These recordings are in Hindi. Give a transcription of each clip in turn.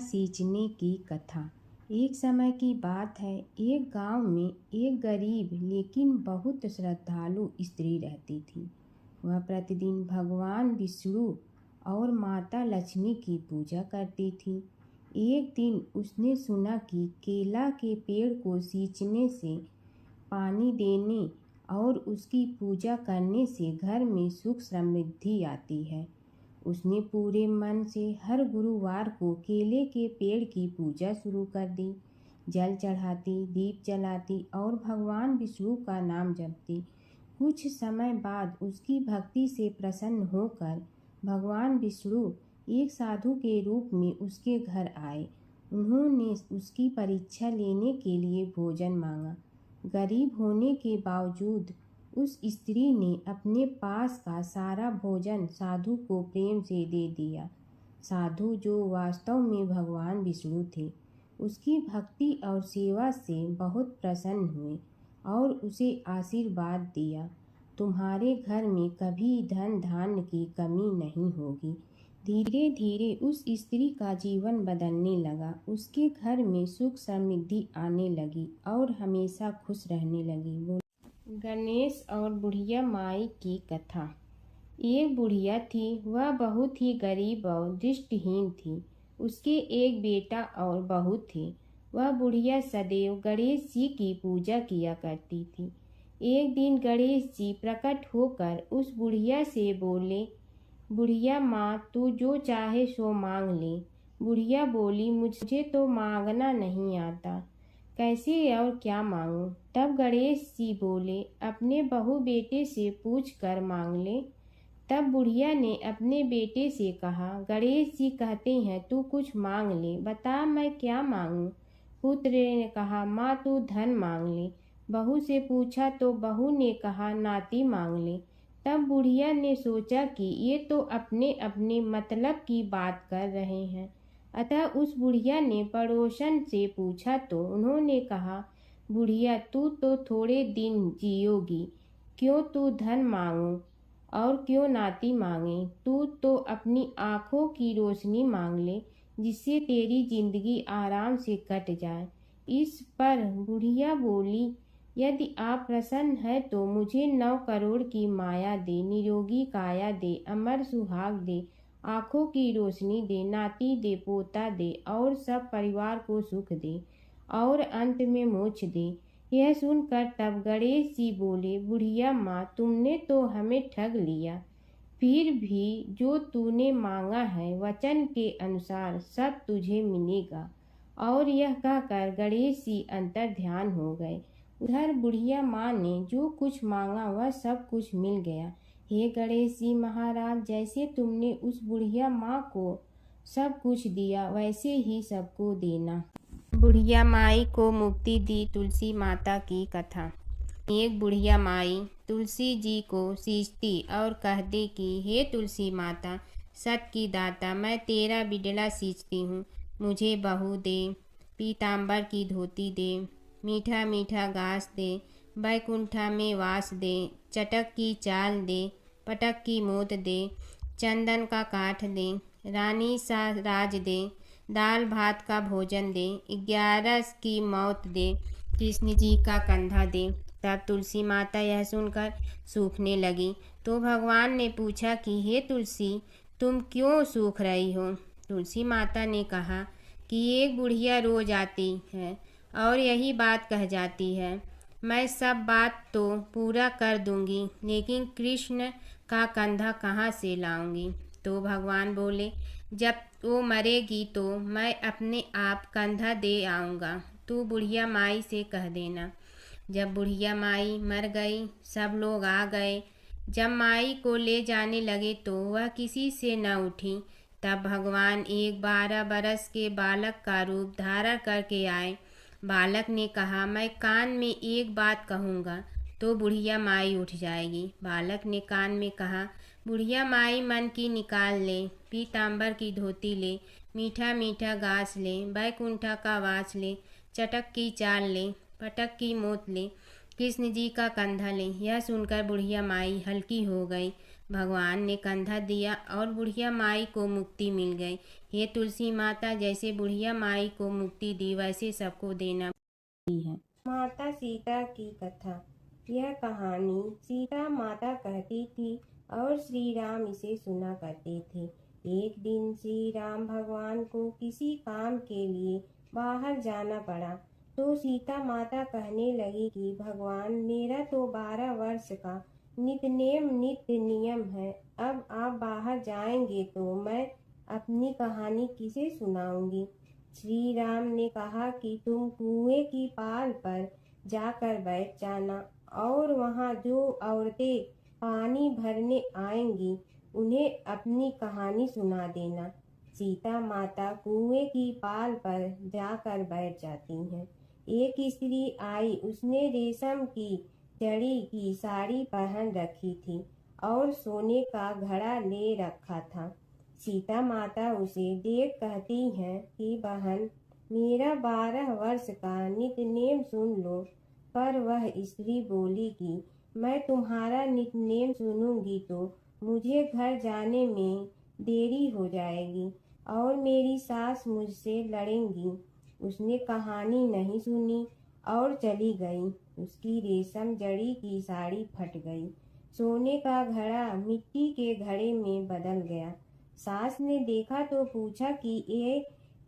सींचने की कथा। एक समय की बात है, एक गांव में एक गरीब लेकिन बहुत श्रद्धालु स्त्री रहती थी। वह प्रतिदिन भगवान विष्णु और माता लक्ष्मी की पूजा करती थी। एक दिन उसने सुना कि केला के पेड़ को सींचने से, पानी देने और उसकी पूजा करने से घर में सुख समृद्धि आती है। उसने पूरे मन से हर गुरुवार को केले के पेड़ की पूजा शुरू कर दी। जल चढ़ाती, दीप जलाती और भगवान विष्णु का नाम जपती। कुछ समय बाद उसकी भक्ति से प्रसन्न होकर भगवान विष्णु एक साधु के रूप में उसके घर आए। उन्होंने उसकी परीक्षा लेने के लिए भोजन मांगा। गरीब होने के बावजूद उस स्त्री ने अपने पास का सारा भोजन साधु को प्रेम से दे दिया। साधु, जो वास्तव में भगवान विष्णु थे, उसकी भक्ति और सेवा से बहुत प्रसन्न हुए और उसे आशीर्वाद दिया, तुम्हारे घर में कभी धन धान्य की कमी नहीं होगी। धीरे धीरे उस स्त्री का जीवन बदलने लगा। उसके घर में सुख समृद्धि आने लगी और हमेशा खुश रहने लगी। गणेश और बुढ़िया माई की कथा। एक बुढ़िया थी, वह बहुत ही गरीब और दृष्टिहीन थी। उसके एक बेटा और बहू थे। वह बुढ़िया सदैव गणेश जी की पूजा किया करती थी। एक दिन गणेश जी प्रकट होकर उस बुढ़िया से बोले, बुढ़िया माँ, तू जो चाहे सो मांग ले। बुढ़िया बोली, मुझे तो मांगना नहीं आता, कैसे और क्या मांगूं? तब गणेश जी बोले, अपने बहू बेटे से पूछ कर मांग ले। तब बुढ़िया ने अपने बेटे से कहा, गणेश जी कहते हैं तू कुछ मांग ले, बता मैं क्या मांगूं? पुत्र ने कहा, माँ तू धन मांग ले। बहू से पूछा तो बहू ने कहा, नाती मांग ले। तब बुढ़िया ने सोचा कि ये तो अपने अपने मतलब की बात कर रहे हैं। अतः उस बुढ़िया ने पड़ोसन से पूछा तो उन्होंने कहा, बुढ़िया तू तो थोड़े दिन जियोगी, क्यों तू धन मांगो और क्यों नाती मांगे? तू तो अपनी आँखों की रोशनी मांग ले, जिससे तेरी जिंदगी आराम से कट जाए। इस पर बुढ़िया बोली, यदि आप प्रसन्न है तो मुझे 9 करोड़ की माया दे, निरोगी काया दे, अमर सुहाग दे, आँखों की रोशनी दे, नाती दे, पोता दे और सब परिवार को सुख दे और अंत में मोक्ष दे। यह सुनकर तब गणेश जी बोले, बुढ़िया माँ, तुमने तो हमें ठग लिया। फिर भी जो तूने मांगा है वचन के अनुसार सब तुझे मिलेगा। और यह कहकर गणेश जी अंतर ध्यान हो गए। उधर बुढ़िया माँ ने जो कुछ मांगा वह सब कुछ मिल गया। हे गणेश जी महाराज, जैसे तुमने उस बुढ़िया माँ को सब कुछ दिया वैसे ही सबको देना। बुढ़िया माई को मुक्ति दी। तुलसी माता की कथा। एक बुढ़िया माई तुलसी जी को सींचती और कहती कि हे तुलसी माता, सत की दाता, मैं तेरा बिडला सींचती हूँ, मुझे बहू दे, पीताम्बर की धोती दे, मीठा मीठा घास दे, बैकुंठा में वास दे, चटक की चाल दे, पटक की मोत दे, चंदन का काठ दे, रानी सा राज दे, दाल भात का भोजन दे, 11 की मौत दे, कृष्ण जी का कंधा दे। तब तुलसी माता यह सुनकर सूखने लगी। तो भगवान ने पूछा कि हे तुलसी, तुम क्यों सूख रही हो? तुलसी माता ने कहा कि एक बुढ़िया रोज आती है और यही बात कह जाती है, मैं सब बात तो पूरा कर दूंगी, लेकिन कृष्ण का कंधा कहाँ से लाऊंगी? तो भगवान बोले, जब वो मरेगी तो मैं अपने आप कंधा दे आऊँगा, तू बुढ़िया माई से कह देना। जब बुढ़िया माई मर गई, सब लोग आ गए। जब माई को ले जाने लगे तो वह किसी से न उठी। तब भगवान एक 12 बरस के बालक का रूप धारण करके आए। बालक ने कहा, मैं कान में एक बात कहूँगा तो बुढ़िया माई उठ जाएगी। बालक ने कान में कहा, बुढ़िया माई मन की निकाल ले, पीताम्बर की धोती ले, मीठा मीठा घास ले, बैकुंठा का वास ले, चटक की चाल ले, पटक की मोत ले, कृष्ण जी का कंधा ले। यह सुनकर बुढ़िया माई हल्की हो गई। भगवान ने कंधा दिया और बुढ़िया माई को मुक्ति मिल गई। हे तुलसी माता, जैसे बुढ़िया माई को मुक्ति दी वैसे सबको देना है। माता सीता की कथा। यह कहानी सीता माता कहती थी और श्री राम इसे सुना करते थे। एक दिन श्री राम भगवान को किसी काम के लिए बाहर जाना पड़ा, तो सीता माता कहने लगी कि भगवान, मेरा तो 12 वर्ष का नित्य नियम है। अब आप बाहर जाएंगे तो मैं अपनी कहानी किसे सुनाऊंगी। श्री राम ने कहा कि तुम कुएं की पाल पर जाकर बैठ जाना और वहां जो औरतें पानी भरने आएंगी उन्हें अपनी कहानी सुना देना। सीता माता कुएं की पाल पर जाकर बैठ जाती हैं। एक स्त्री आई, उसने रेशम की जड़ी की साड़ी पहन रखी थी और सोने का घड़ा ले रखा था। सीता माता उसे देख कहती हैं कि बहन, मेरा 12 वर्ष का नित्य सुन लो। पर वह स्त्री बोली कि मैं तुम्हारा नित्य सुनूंगी तो मुझे घर जाने में देरी हो जाएगी और मेरी सास मुझसे लड़ेंगी। उसने कहानी नहीं सुनी और चली गई। उसकी रेशम जड़ी की साड़ी फट गई, सोने का घड़ा मिट्टी के घड़े में बदल गया। सास ने देखा तो पूछा कि ये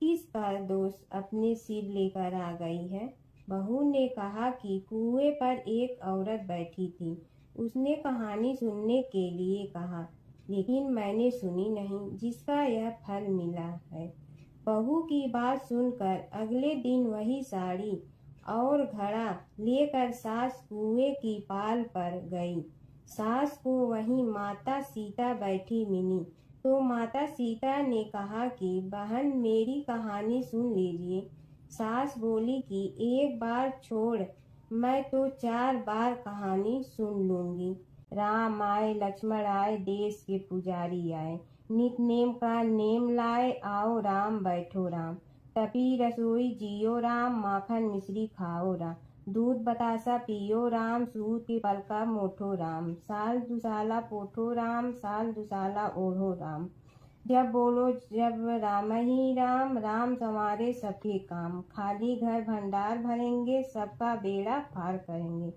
किसका दोष अपने सिर लेकर आ गई है। बहू ने कहा कि कुएं पर एक औरत बैठी थी, उसने कहानी सुनने के लिए कहा, लेकिन मैंने सुनी नहीं, जिसका यह फल मिला है। बहू की बात सुनकर अगले दिन वही साड़ी और घड़ा लेकर सास कुएं की पाल पर गई। सास को वहीं माता सीता बैठी मिली, तो माता सीता ने कहा कि बहन, मेरी कहानी सुन लीजिए। सास बोली कि एक बार छोड़, मैं तो 4 बार कहानी सुन लूंगी। राम आए, लक्ष्मण आए, देश के पुजारी आए, नित नेम का नेम लाए, आओ राम बैठो राम। तपी रसोई जियो राम, माखन मिश्री खाओ राम। दूध बतासा पियो राम, सूत के पलका मोठो राम। साल दुसाला पोठो राम, साल दुसाला ओढ़ो राम। जब बोलो जब राम ही राम, राम संवारे सबके काम। खाली घर भंडार भरेंगे, सबका बेड़ा पार करेंगे।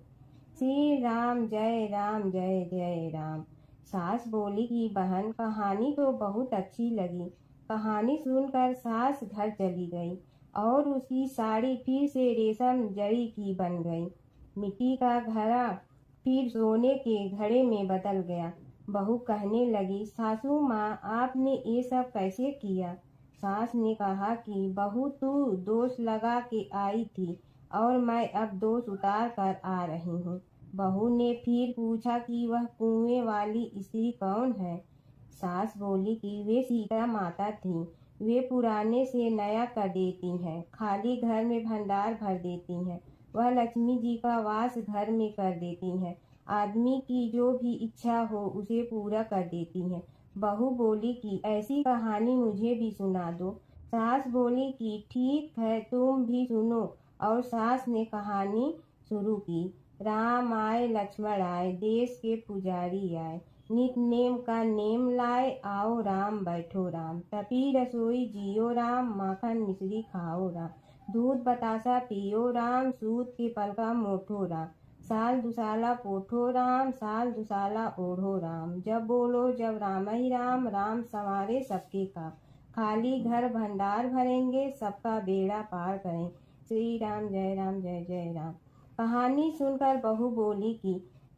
श्री राम जय राम जय जय राम। सास बोली कि बहन, कहानी तो बहुत अच्छी लगी। कहानी सुनकर सास घर चली गई और उसकी साड़ी फिर से रेशम जड़ी की बन गई। मिट्टी का घड़ा फिर सोने के घड़े में बदल गया। बहू कहने लगी, सासू माँ, आपने ये सब कैसे किया। सास ने कहा कि बहू, तू दोष लगा के आई थी और मैं अब दोष उतार कर आ रही हूँ। बहू ने फिर पूछा कि वह कुएं वाली स्त्री कौन है। सास बोली कि वे सीता माता थी। वे पुराने से नया कर देती हैं, खाली घर में भंडार भर देती हैं। वह लक्ष्मी जी का वास घर में कर देती हैं। आदमी की जो भी इच्छा हो उसे पूरा कर देती हैं। बहू बोली कि ऐसी कहानी मुझे भी सुना दो। सास बोली कि ठीक है, तुम भी सुनो। और सास ने कहानी शुरू की। राम आए, लक्ष्मण आए, देश के पुजारी आए, नित नेम का नेम लाए, आओ राम बैठो राम। तपी रसोई जियो राम, माखन मिश्री खाओ राम। दूध बतासा पियो राम, सूत के पलका मोठो राम। साल दुसाला पोठो राम, साल दुसाला ओढ़ो राम। जब बोलो जब राम ही राम, राम संवारे सबके काम। खाली घर भंडार भरेंगे, सबका बेड़ा पार करें। श्री राम जय जय राम। कहानी सुनकर बहू बोली कि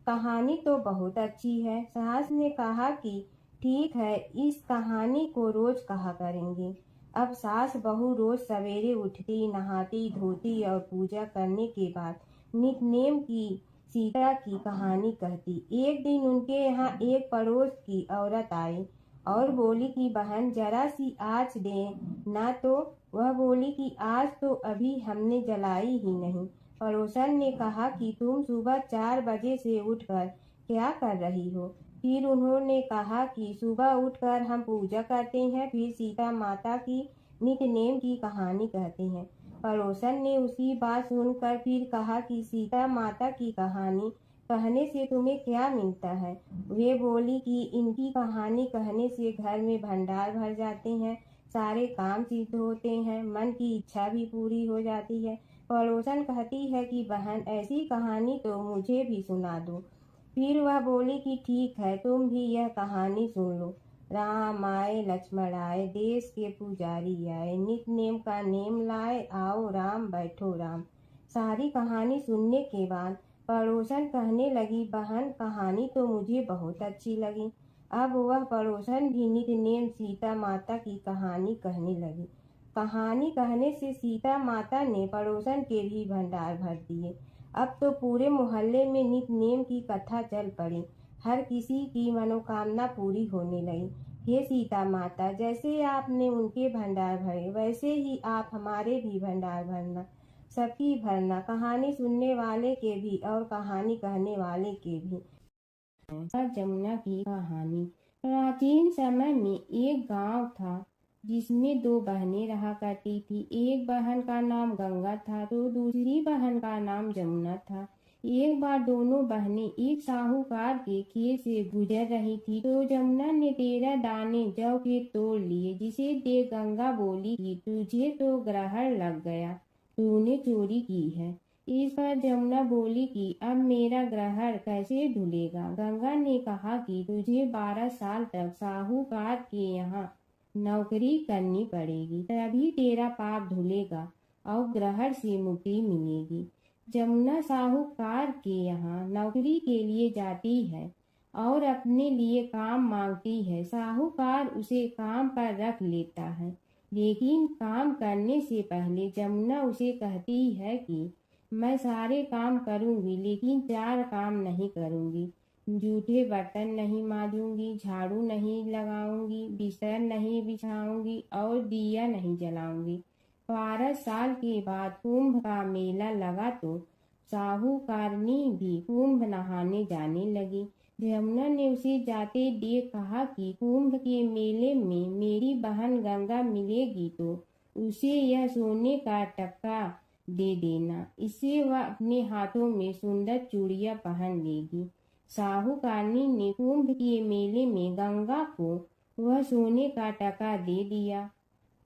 कहानी तो बहुत अच्छी है। सास ने कहा कि ठीक है, इस कहानी को रोज कहा करेंगे। अब सास बहू रोज सवेरे उठती, नहाती धोती और पूजा करने के बाद नित नेम की सीता की कहानी कहती। एक दिन उनके यहाँ एक पड़ोस की औरत आई और बोली कि बहन, जरा सी आँच दे ना। तो वह बोली कि आज तो अभी हमने जलाई ही नहीं। पड़ोसन ने कहा कि तुम सुबह 4 बजे से उठकर क्या कर रही हो। फिर उन्होंने कहा कि सुबह उठकर हम पूजा करते हैं, फिर सीता माता की नित नेम की कहानी कहते हैं। पड़ोसन ने उसकी बात सुनकर फिर कहा कि सीता माता की कहानी कहने से तुम्हें क्या मिलता है? वे बोली कि इनकी कहानी कहने से घर में भंडार भर जाते हैं, सारे काम सिद्ध होते हैं, मन की इच्छा भी पूरी हो जाती है। पड़ोसन कहती है कि बहन, ऐसी कहानी तो मुझे भी सुना दो। फिर वह बोली कि ठीक है, तुम भी यह कहानी सुन लो। राम आए लक्ष्मण आए, देश के पुजारी आए, नित नेम का नेम लाए, आओ राम बैठो राम। सारी कहानी सुनने के बाद पड़ोसन कहने लगी, बहन कहानी तो मुझे बहुत अच्छी लगी। अब वह पड़ोसन भी नित नेम सीता माता की कहानी कहने लगी। कहानी कहने से सीता माता ने पड़ोसन के भी भंडार भर दिए। अब तो पूरे मोहल्ले में नित नेम की कथा चल पड़ी। हर किसी की मनोकामना पूरी होने लगी। हे सीता माता, जैसे आपने उनके भंडार भरे, वैसे ही आप हमारे भी भंडार भरना, सबकी भरना, कहानी सुनने वाले के भी और कहानी कहने वाले के भी। जमुना की कहानी। प्राचीन समय में एक गांव था जिसमें दो बहनें रहा करती थी। एक बहन का नाम गंगा था तो दूसरी बहन का नाम जमुना था। एक बार दोनों बहनें एक साहूकार के खेत से गुजर रही थी तो जमुना ने 13 दाने जौ के तोड़ लिए, जिसे देख गंगा बोली कि तुझे तो ग्रहण लग गया, तूने चोरी की है। इस पर जमुना बोली कि अब मेरा ग्रहण कैसे धुलेगा। गंगा ने कहा कि तुझे 12 साल तक साहूकार के यहाँ नौकरी करनी पड़ेगी, तभी तेरा पाप धुलेगा और ग्रहण से मुक्ति मिलेगी। जमुना साहूकार के यहाँ नौकरी के लिए जाती है और अपने लिए काम मांगती है। साहूकार उसे काम पर रख लेता है, लेकिन काम करने से पहले जमुना उसे कहती है कि मैं सारे काम करूंगी, लेकिन 4 काम नहीं करूंगी। जूठे बर्तन नहीं मांजूंगी, झाड़ू नहीं लगाऊंगी, बिस्तर नहीं बिछाऊंगी और दिया नहीं जलाऊंगी। 12 साल के बाद कुंभ का मेला लगा तो साहूकारनी भी कुंभ नहाने जाने लगी। जमुना ने उसे जाते देख कहा कि कुंभ के मेले में मेरी बहन गंगा मिलेगी तो उसे यह सोने का टक्का दे देना, इससे वह अपने हाथों में सुंदर चूड़ियां पहन लेगी। साहूकारनी ने कुंभ के मेले में गंगा को वह सोने का टका दे दिया।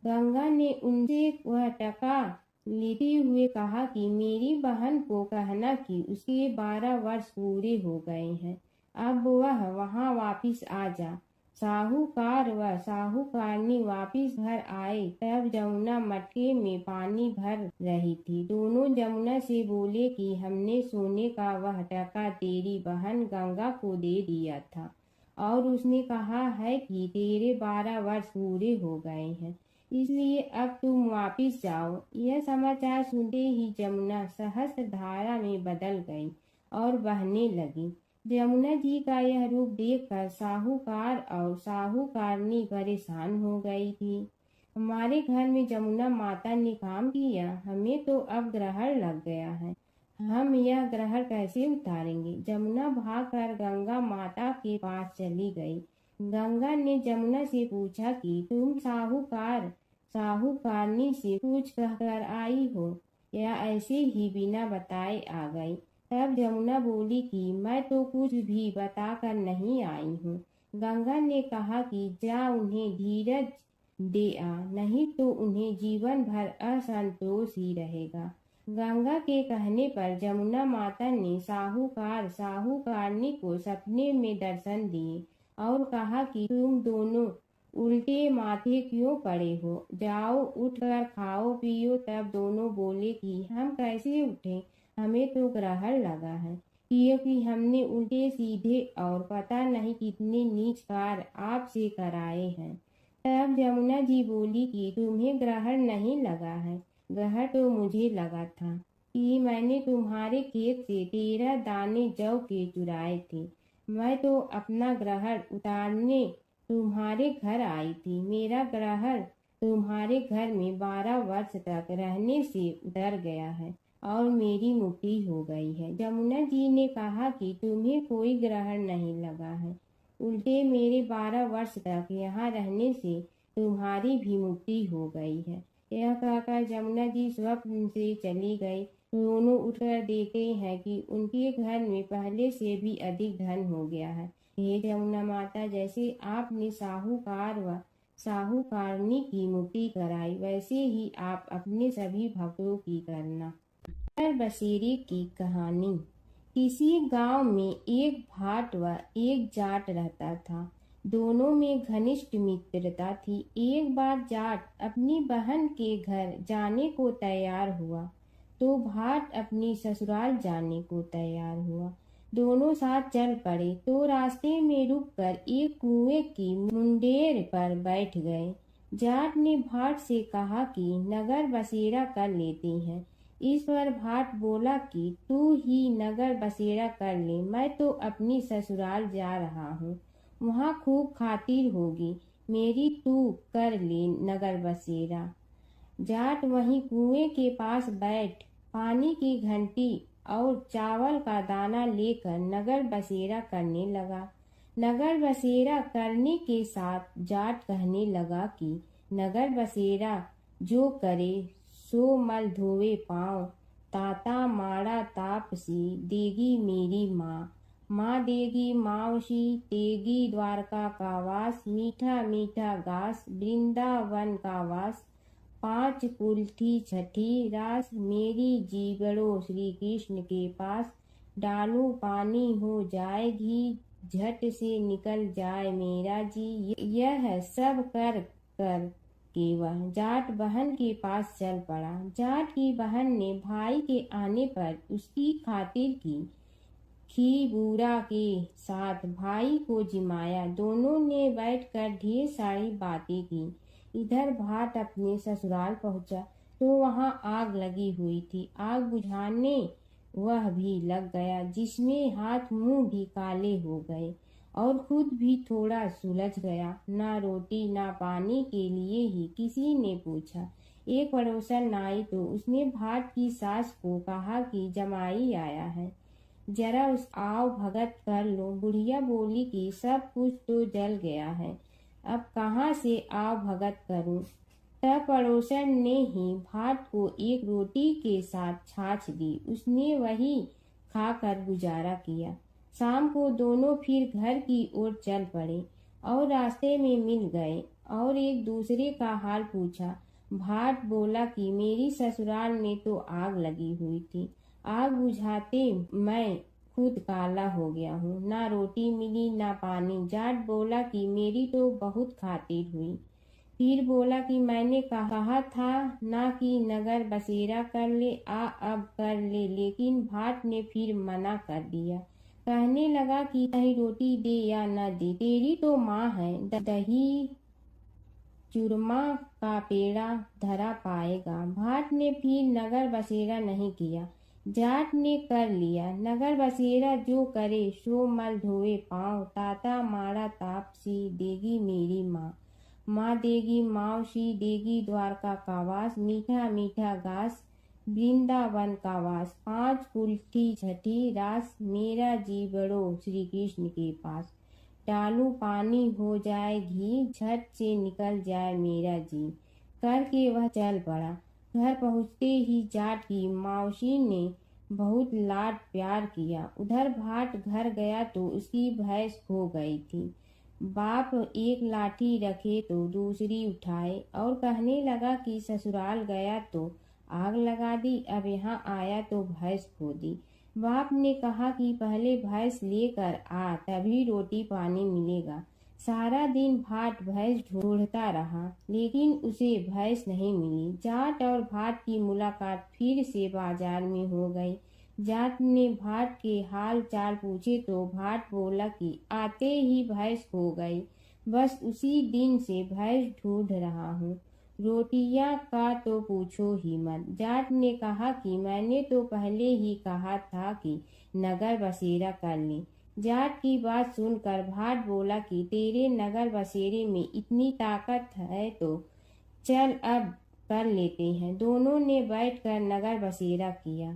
गंगा ने उनसे वह टका लेते हुए कहा कि मेरी बहन को कहना कि उसके 12 वर्ष पूरे हो गए हैं, अब वह वहां वापिस आ जा। साहूकार व साहूकारनी वापिस घर आए तब जमुना मटके में पानी भर रही थी। दोनों जमुना से बोले कि हमने सोने का वह टका तेरी बहन गंगा को दे दिया था और उसने कहा है कि तेरे 12 वर्ष पूरे हो गए हैं, इसलिए अब तुम वापिस जाओ। यह समाचार सुनते ही जमुना सहस्त्र धारा में बदल गई और बहने लगी। जमुना जी का यह रूप देखकर साहूकार और साहूकारनी परेशान हो गई थी। हमारे घर में जमुना माता ने काम किया, हमें तो अब ग्रहण लग गया है, हम यह ग्रहण कैसे उतारेंगे। जमुना भागकर गंगा माता के पास चली गई। गंगा ने जमुना से पूछा कि तुम साहूकारनी से कुछ कहकर आई हो या ऐसे ही बिना बताए आ गई। तब जमुना बोली कि मैं तो कुछ भी बताकर नहीं आई हूँ। गंगा ने कहा कि जा उन्हें धीरज दे आ, नहीं तो उन्हें जीवन भर असंतोष ही रहेगा। गंगा के कहने पर जमुना माता ने साहूकारनी को सपने में दर्शन दिए और कहा कि तुम दोनों उल्टे माथे क्यों पड़े हो, जाओ उठकर खाओ पियो। तब दोनों बोले कि हम कैसे उठें, हमें तो ग्रहण लगा है, क्योंकि हमने उल्टे सीधे और पता नहीं कितने नीच कार्य आपसे कराए हैं। तब जमुना जी बोली कि तुम्हें ग्रहण नहीं लगा है, ग्रहण तो मुझे लगा था कि मैंने तुम्हारे खेत से 13 दाने जौ के चुराए थे। मैं तो अपना ग्रहण उतारने तुम्हारे घर आई थी। मेरा ग्रहण तुम्हारे घर में 12 वर्ष तक रहने से उतर गया है और मेरी मुक्ति हो गई है। जमुना जी ने कहा कि तुम्हें कोई ग्रहण नहीं लगा है, उल्टे मेरे 12 वर्ष तक यहाँ रहने से तुम्हारी भी मुक्ति हो गई है। यह कहकर जमुना जी स्वप्न से चली गई। दोनों उठकर देखते हैं कि उनके घर में पहले से भी अधिक धन हो गया है। हे जमुना माता, जैसे आपने साहूकार व साहूकारनी की मुक्ति कराई, वैसे ही आप अपने सभी भक्तों की करना। नगर बसेरे की कहानी। किसी गांव में एक भाट व एक जाट रहता था। दोनों में घनिष्ठ मित्रता थी। एक बार जाट अपनी बहन के घर जाने को तैयार हुआ तो भाट अपनी ससुराल जाने को तैयार हुआ। दोनों साथ चल पड़े तो रास्ते में रुककर एक कुएं की मुंडेर पर बैठ गए। जाट ने भाट से कहा कि नगर बसेरा कर लेते हैं। इस पर भाट बोला कि तू ही नगर बसेरा कर ले, मैं तो अपनी ससुराल जा रहा हूँ, वहाँ खूब खातिर होगी मेरी, तू कर ले नगर बसेरा। जाट वहीं कुएं के पास बैठ पानी की घंटी और चावल का दाना लेकर नगर बसेरा करने लगा। नगर बसेरा करने के साथ जाट कहने लगा कि नगर बसेरा जो करे सो मल धोवे पाँव, ताता माड़ा तापसी देगी मेरी माँ, माँ देगी मावशी तेगी द्वारका का वास, मीठा मीठा घास वृंदावन का वास, पाँच कुल्ठी छठी रास मेरी जीवड़ो श्री कृष्ण के पास, डालू पानी हो जाए घी झट से निकल जाए मेरा जी, यह सब कर कर के वह जाट बहन के पास चल पड़ा। जाट की बहन ने भाई के आने पर उसकी खातिर की खी बूढ़ा के साथ भाई को जिमाया। दोनों ने बैठकर ढेर सारी बातें की। इधर भाट अपने ससुराल पहुंचा तो वहां आग लगी हुई थी। आग बुझाने वह भी लग गया, जिसमें हाथ मुंह भी काले हो गए और खुद भी थोड़ा सुलझ गया। ना रोटी ना पानी के लिए ही किसी ने पूछा। एक पड़ोसन आई तो उसने भाट की सास को कहा कि जमाई आया है, जरा उस आओ भगत कर लो। बुढ़िया बोली कि सब कुछ तो जल गया है, अब कहाँ से आओ भगत करूं। तब पड़ोसन ने ही भाट को एक रोटी के साथ छाछ दी। उसने वही खाकर गुजारा किया। शाम को दोनों फिर घर की ओर चल पड़े और रास्ते में मिल गए और एक दूसरे का हाल पूछा। भाट बोला कि मेरी ससुराल में तो आग लगी हुई थी, आग बुझाते मैं खुद काला हो गया हूँ, ना रोटी मिली ना पानी। जाट बोला कि मेरी तो बहुत खातिर हुई। फिर बोला कि मैंने कहा था ना कि नगर बसेरा कर ले, आ अब कर ले, लेकिन भाट ने फिर मना कर दिया। कहने लगा कि चाहे रोटी दे या न दे, तेरी तो माँ है, दही चूरमा का पेड़ा धरा पाएगा। भाट ने फिर नगर बसेरा नहीं किया। जाट ने कर लिया नगर बसेरा, जो करे सो मल धोए पाँव, ताता माड़ा तापसी देगी मेरी माँ, माँ देगी मावशी देगी द्वारका का वास, मीठा मीठा घास वृंदावन का वास, पाँच कुल्ठी छठी रास मेरा जीवड़ो श्री कृष्ण के पास, डालू पानी हो जाए घी झट से निकल जाए मेरा जी, करके वह चल पड़ा। घर पहुँचते ही जाट की मावशी ने बहुत लाड प्यार किया। उधर भाट घर गया तो उसकी भैंस खो गई थी। बाप एक लाठी रखे तो दूसरी उठाए और कहने लगा कि ससुराल गया तो आग लगा दी, अब यहाँ आया तो भैंस खो दी। बाप ने कहा कि पहले भैंस लेकर आ, तभी रोटी पानी मिलेगा। सारा दिन भाट भैंस ढूंढता रहा, लेकिन उसे भैंस नहीं मिली। जाट और भाट की मुलाकात फिर से बाजार में हो गई। जाट ने भाट के हाल चाल पूछे तो भाट बोला कि आते ही भैंस खो गई, बस उसी दिन से भैंस ढूंढ रहा हूँ। रोटियां का तो पूछो ही मत। जाट ने कहा कि मैंने तो पहले ही कहा था कि नगर बसेरा कर ले। जाट की बात सुनकर भाट बोला कि तेरे नगर बसेरे में इतनी ताकत है तो चल अब कर लेते हैं। दोनों ने बैठकर नगर बसेरा किया।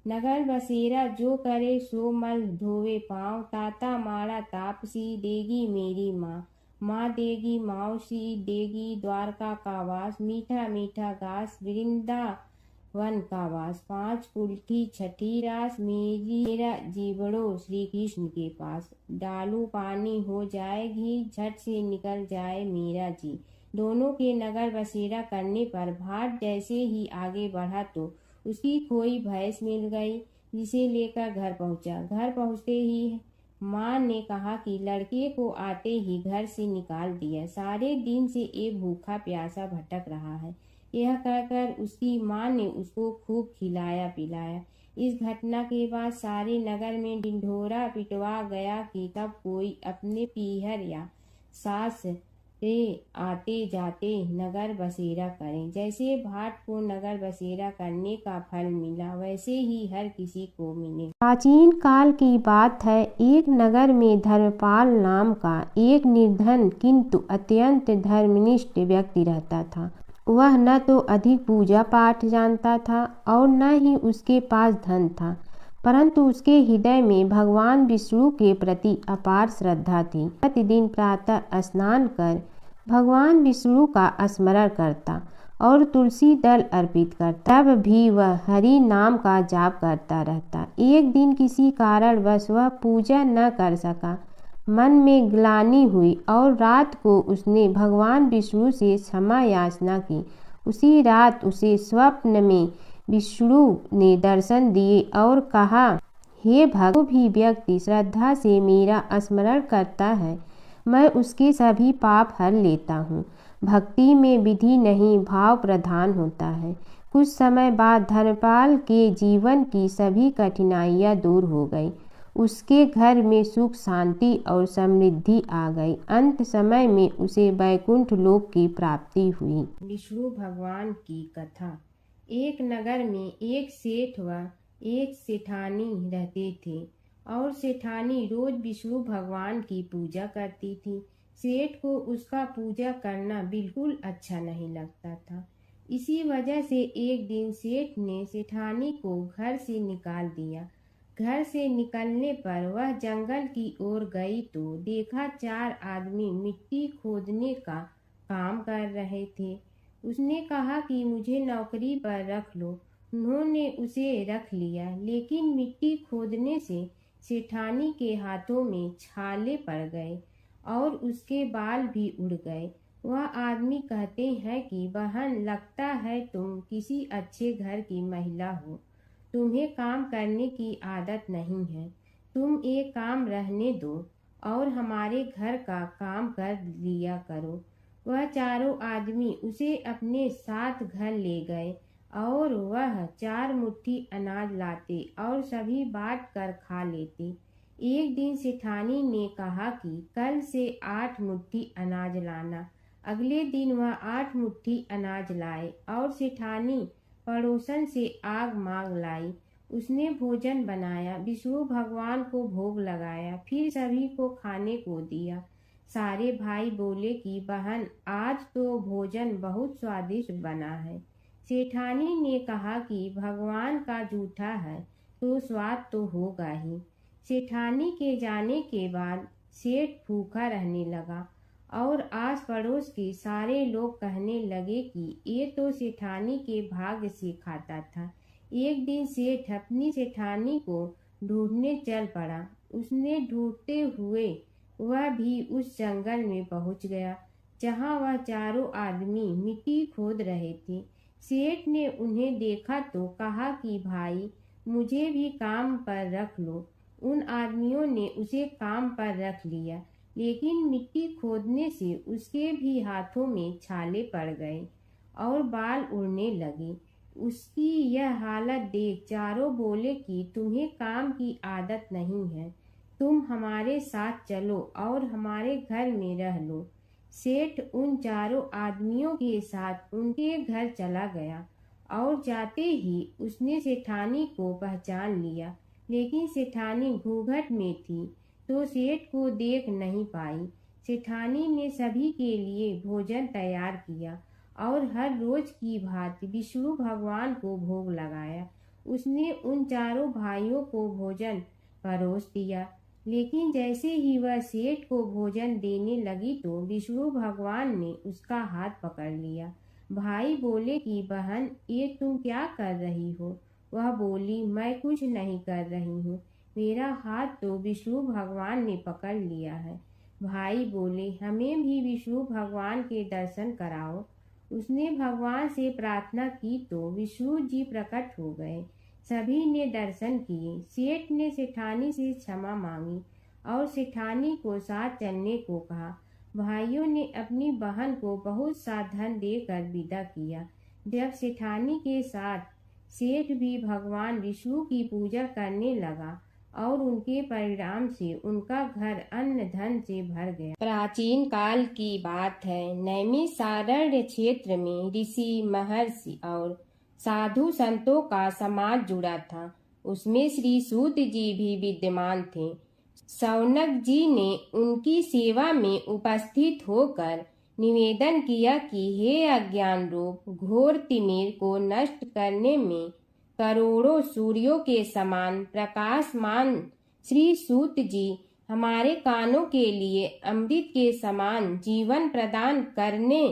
नगर बसेरा जो करे सो मल धोवे पाँव, ताता माड़ा तापसी देगी मेरी माँ, माँ देगी मावशी देगी द्वारका का वास, मीठा मीठा घास वृंदावन वन का वास। 5 कुल की छठी रास, मेरा जीवड़ो श्री कृष्ण के पास। डालू पानी हो जाए घी, झट से निकल जाए मेरा जी। दोनों के नगर बसेरा करने पर भाट जैसे ही आगे बढ़ा तो उसकी खोई भैंस मिल गई, जिसे लेकर घर पहुंचा। घर पहुंचते ही माँ ने कहा कि लड़के को आते ही घर से निकाल दिया, सारे दिन से ये भूखा प्यासा भटक रहा है। यह कहकर उसकी माँ ने उसको खूब खिलाया पिलाया। इस घटना के बाद सारे नगर में ढिंढोरा पिटवा गया कि तब कोई अपने पीहर या सास से आते जाते नगर बसेरा करें। जैसे भाट को नगर बसेरा करने का फल मिला, वैसे ही हर किसी को मिले। प्राचीन काल की बात है, एक नगर में धर्मपाल नाम का एक निर्धन किंतु अत्यंत धर्मनिष्ठ व्यक्ति रहता था। वह न तो अधिक पूजा पाठ जानता था और न ही उसके पास धन था, परंतु उसके हृदय में भगवान विष्णु के प्रति अपार श्रद्धा थी। प्रतिदिन प्रातः स्नान कर भगवान विष्णु का स्मरण करता और तुलसी दल अर्पित करता। तब भी वह हरि नाम का जाप करता रहता। एक दिन किसी कारणवश वह पूजा न कर सका। मन में ग्लानि हुई और रात को उसने भगवान विष्णु से क्षमा याचना की। उसी रात उसे स्वप्न में विष्णु ने दर्शन दिए और कहा, हे भक्त, जो भी व्यक्ति श्रद्धा से मेरा स्मरण करता है, मैं उसके सभी पाप हर लेता हूँ। भक्ति में विधि नहीं, भाव प्रधान होता है। कुछ समय बाद धर्मपाल के जीवन की सभी कठिनाइयाँ दूर हो गई। उसके घर में सुख शांति और समृद्धि आ गई। अंत समय में उसे वैकुंठ लोक की प्राप्ति हुई। विष्णु भगवान की कथा। एक नगर में एक सेठ व एक सेठानी रहते थे और सेठानी रोज विष्णु भगवान की पूजा करती थी। सेठ को उसका पूजा करना बिल्कुल अच्छा नहीं लगता था। इसी वजह से एक दिन सेठ ने सेठानी को घर से निकाल दिया। घर से निकलने पर वह जंगल की ओर गई तो देखा 4 आदमी मिट्टी खोदने का काम कर रहे थे। उसने कहा कि मुझे नौकरी पर रख लो। उन्होंने उसे रख लिया, लेकिन मिट्टी खोदने से सेठानी के हाथों में छाले पड़ गए और उसके बाल भी उड़ गए। वह आदमी कहते हैं कि बहन, लगता है तुम किसी अच्छे घर की महिला हो, तुम्हें काम करने की आदत नहीं है। तुम एक काम रहने दो और हमारे घर का काम कर लिया करो। वह चारों आदमी उसे अपने साथ घर ले गए और वह 4 मुट्ठी अनाज लाते और सभी बांट कर खा लेते। एक दिन सेठानी ने कहा कि कल से 8 मुट्ठी अनाज लाना। अगले दिन वह 8 मुट्ठी अनाज लाए और सेठानी पड़ोसन से आग मांग लाई। उसने भोजन बनाया, विष्णु भगवान को भोग लगाया, फिर सभी को खाने को दिया। सारे भाई बोले कि बहन, आज तो भोजन बहुत स्वादिष्ट बना है। सेठानी ने कहा कि भगवान का जूठा है तो स्वाद तो होगा ही। सेठानी के जाने के बाद सेठ भूखा रहने लगा और आस पड़ोस के सारे लोग कहने लगे कि ये तो सेठानी के भाग्य से खाता था। एक दिन सेठ अपनी सेठानी को ढूंढने चल पड़ा। उसने ढूंढते हुए वह भी उस जंगल में पहुंच गया जहां वह चारों आदमी मिट्टी खोद रहे थे। सेठ ने उन्हें देखा तो कहा कि भाई, मुझे भी काम पर रख लो। उन आदमियों ने उसे काम पर रख लिया, लेकिन मिट्टी खोदने से उसके भी हाथों में छाले पड़ गए और बाल उड़ने लगे। उसकी यह हालत देख चारों बोले कि तुम्हें काम की आदत नहीं है, तुम हमारे साथ चलो और हमारे घर में रह लो। सेठ उन चारों आदमियों के साथ उनके घर चला गया और जाते ही उसने सेठानी को पहचान लिया, लेकिन सेठानी घूंघट में थी तो सेठ को देख नहीं पाई। सेठानी ने सभी के लिए भोजन तैयार किया और हर रोज की भांति विष्णु भगवान को भोग लगाया। उसने उन चारों भाइयों को भोजन परोस दिया, लेकिन जैसे ही वह सेठ को भोजन देने लगी तो विष्णु भगवान ने उसका हाथ पकड़ लिया। भाई बोले कि बहन, ये तुम क्या कर रही हो? वह बोली, मैं कुछ नहीं कर रही हूँ, मेरा हाथ तो विष्णु भगवान ने पकड़ लिया है। भाई बोले, हमें भी विष्णु भगवान के दर्शन कराओ। उसने भगवान से प्रार्थना की तो विष्णु जी प्रकट हो गए। सभी ने दर्शन किए। सेठ ने सेठानी से क्षमा मांगी और सेठानी को साथ चलने को कहा। भाइयों ने अपनी बहन को बहुत सा धन देकर विदा किया। जब सेठानी के साथ सेठ भी भगवान विष्णु की पूजा करने लगा और उनके परिणाम से उनका घर अन्न धन से भर गया। प्राचीन काल की बात है। नैमिषारण्य क्षेत्र में ऋषि, महर्षि और साधु संतों का समाज जुड़ा था। उसमें श्री सूत जी भी विद्यमान थे। शौनक जी ने उनकी सेवा में उपस्थित होकर निवेदन किया कि हे अज्ञान रूप घोर तिमिर को नष्ट करने में करोड़ों सूर्यों के समान प्रकाशमान श्री सूत जी, हमारे कानों के लिए अमृत के समान जीवन प्रदान करने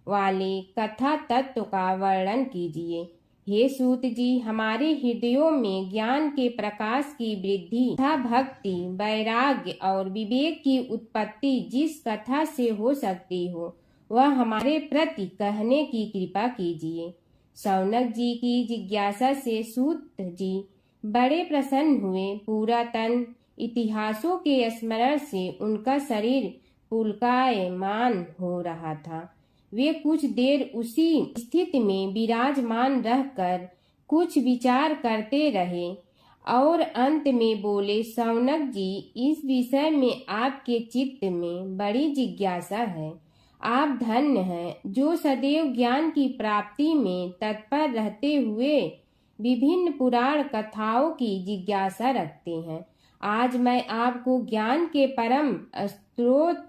वाले कथा तत्व का वर्णन कीजिए। हे सूत जी, हमारे हृदयों में ज्ञान के प्रकाश की वृद्धि तथा भक्ति, वैराग्य और विवेक की उत्पत्ति जिस कथा से हो सकती हो, वह हमारे प्रति कहने की कृपा कीजिए। शौनक जी की जिज्ञासा से सूत जी बड़े प्रसन्न हुए। पुरातन इतिहासों के स्मरण से उनका शरीर पुलकायमान हो रहा था। वे कुछ देर उसी स्थिति में विराजमान रहकर कुछ विचार करते रहे और अंत में बोले, शौनक जी, इस विषय में आपके चित्त में बड़ी जिज्ञासा है। आप धन्य हैं जो सदैव ज्ञान की प्राप्ति में तत्पर रहते हुए विभिन्न पुराण कथाओं की जिज्ञासा रखते हैं। आज मैं आपको ज्ञान के परम स्रोत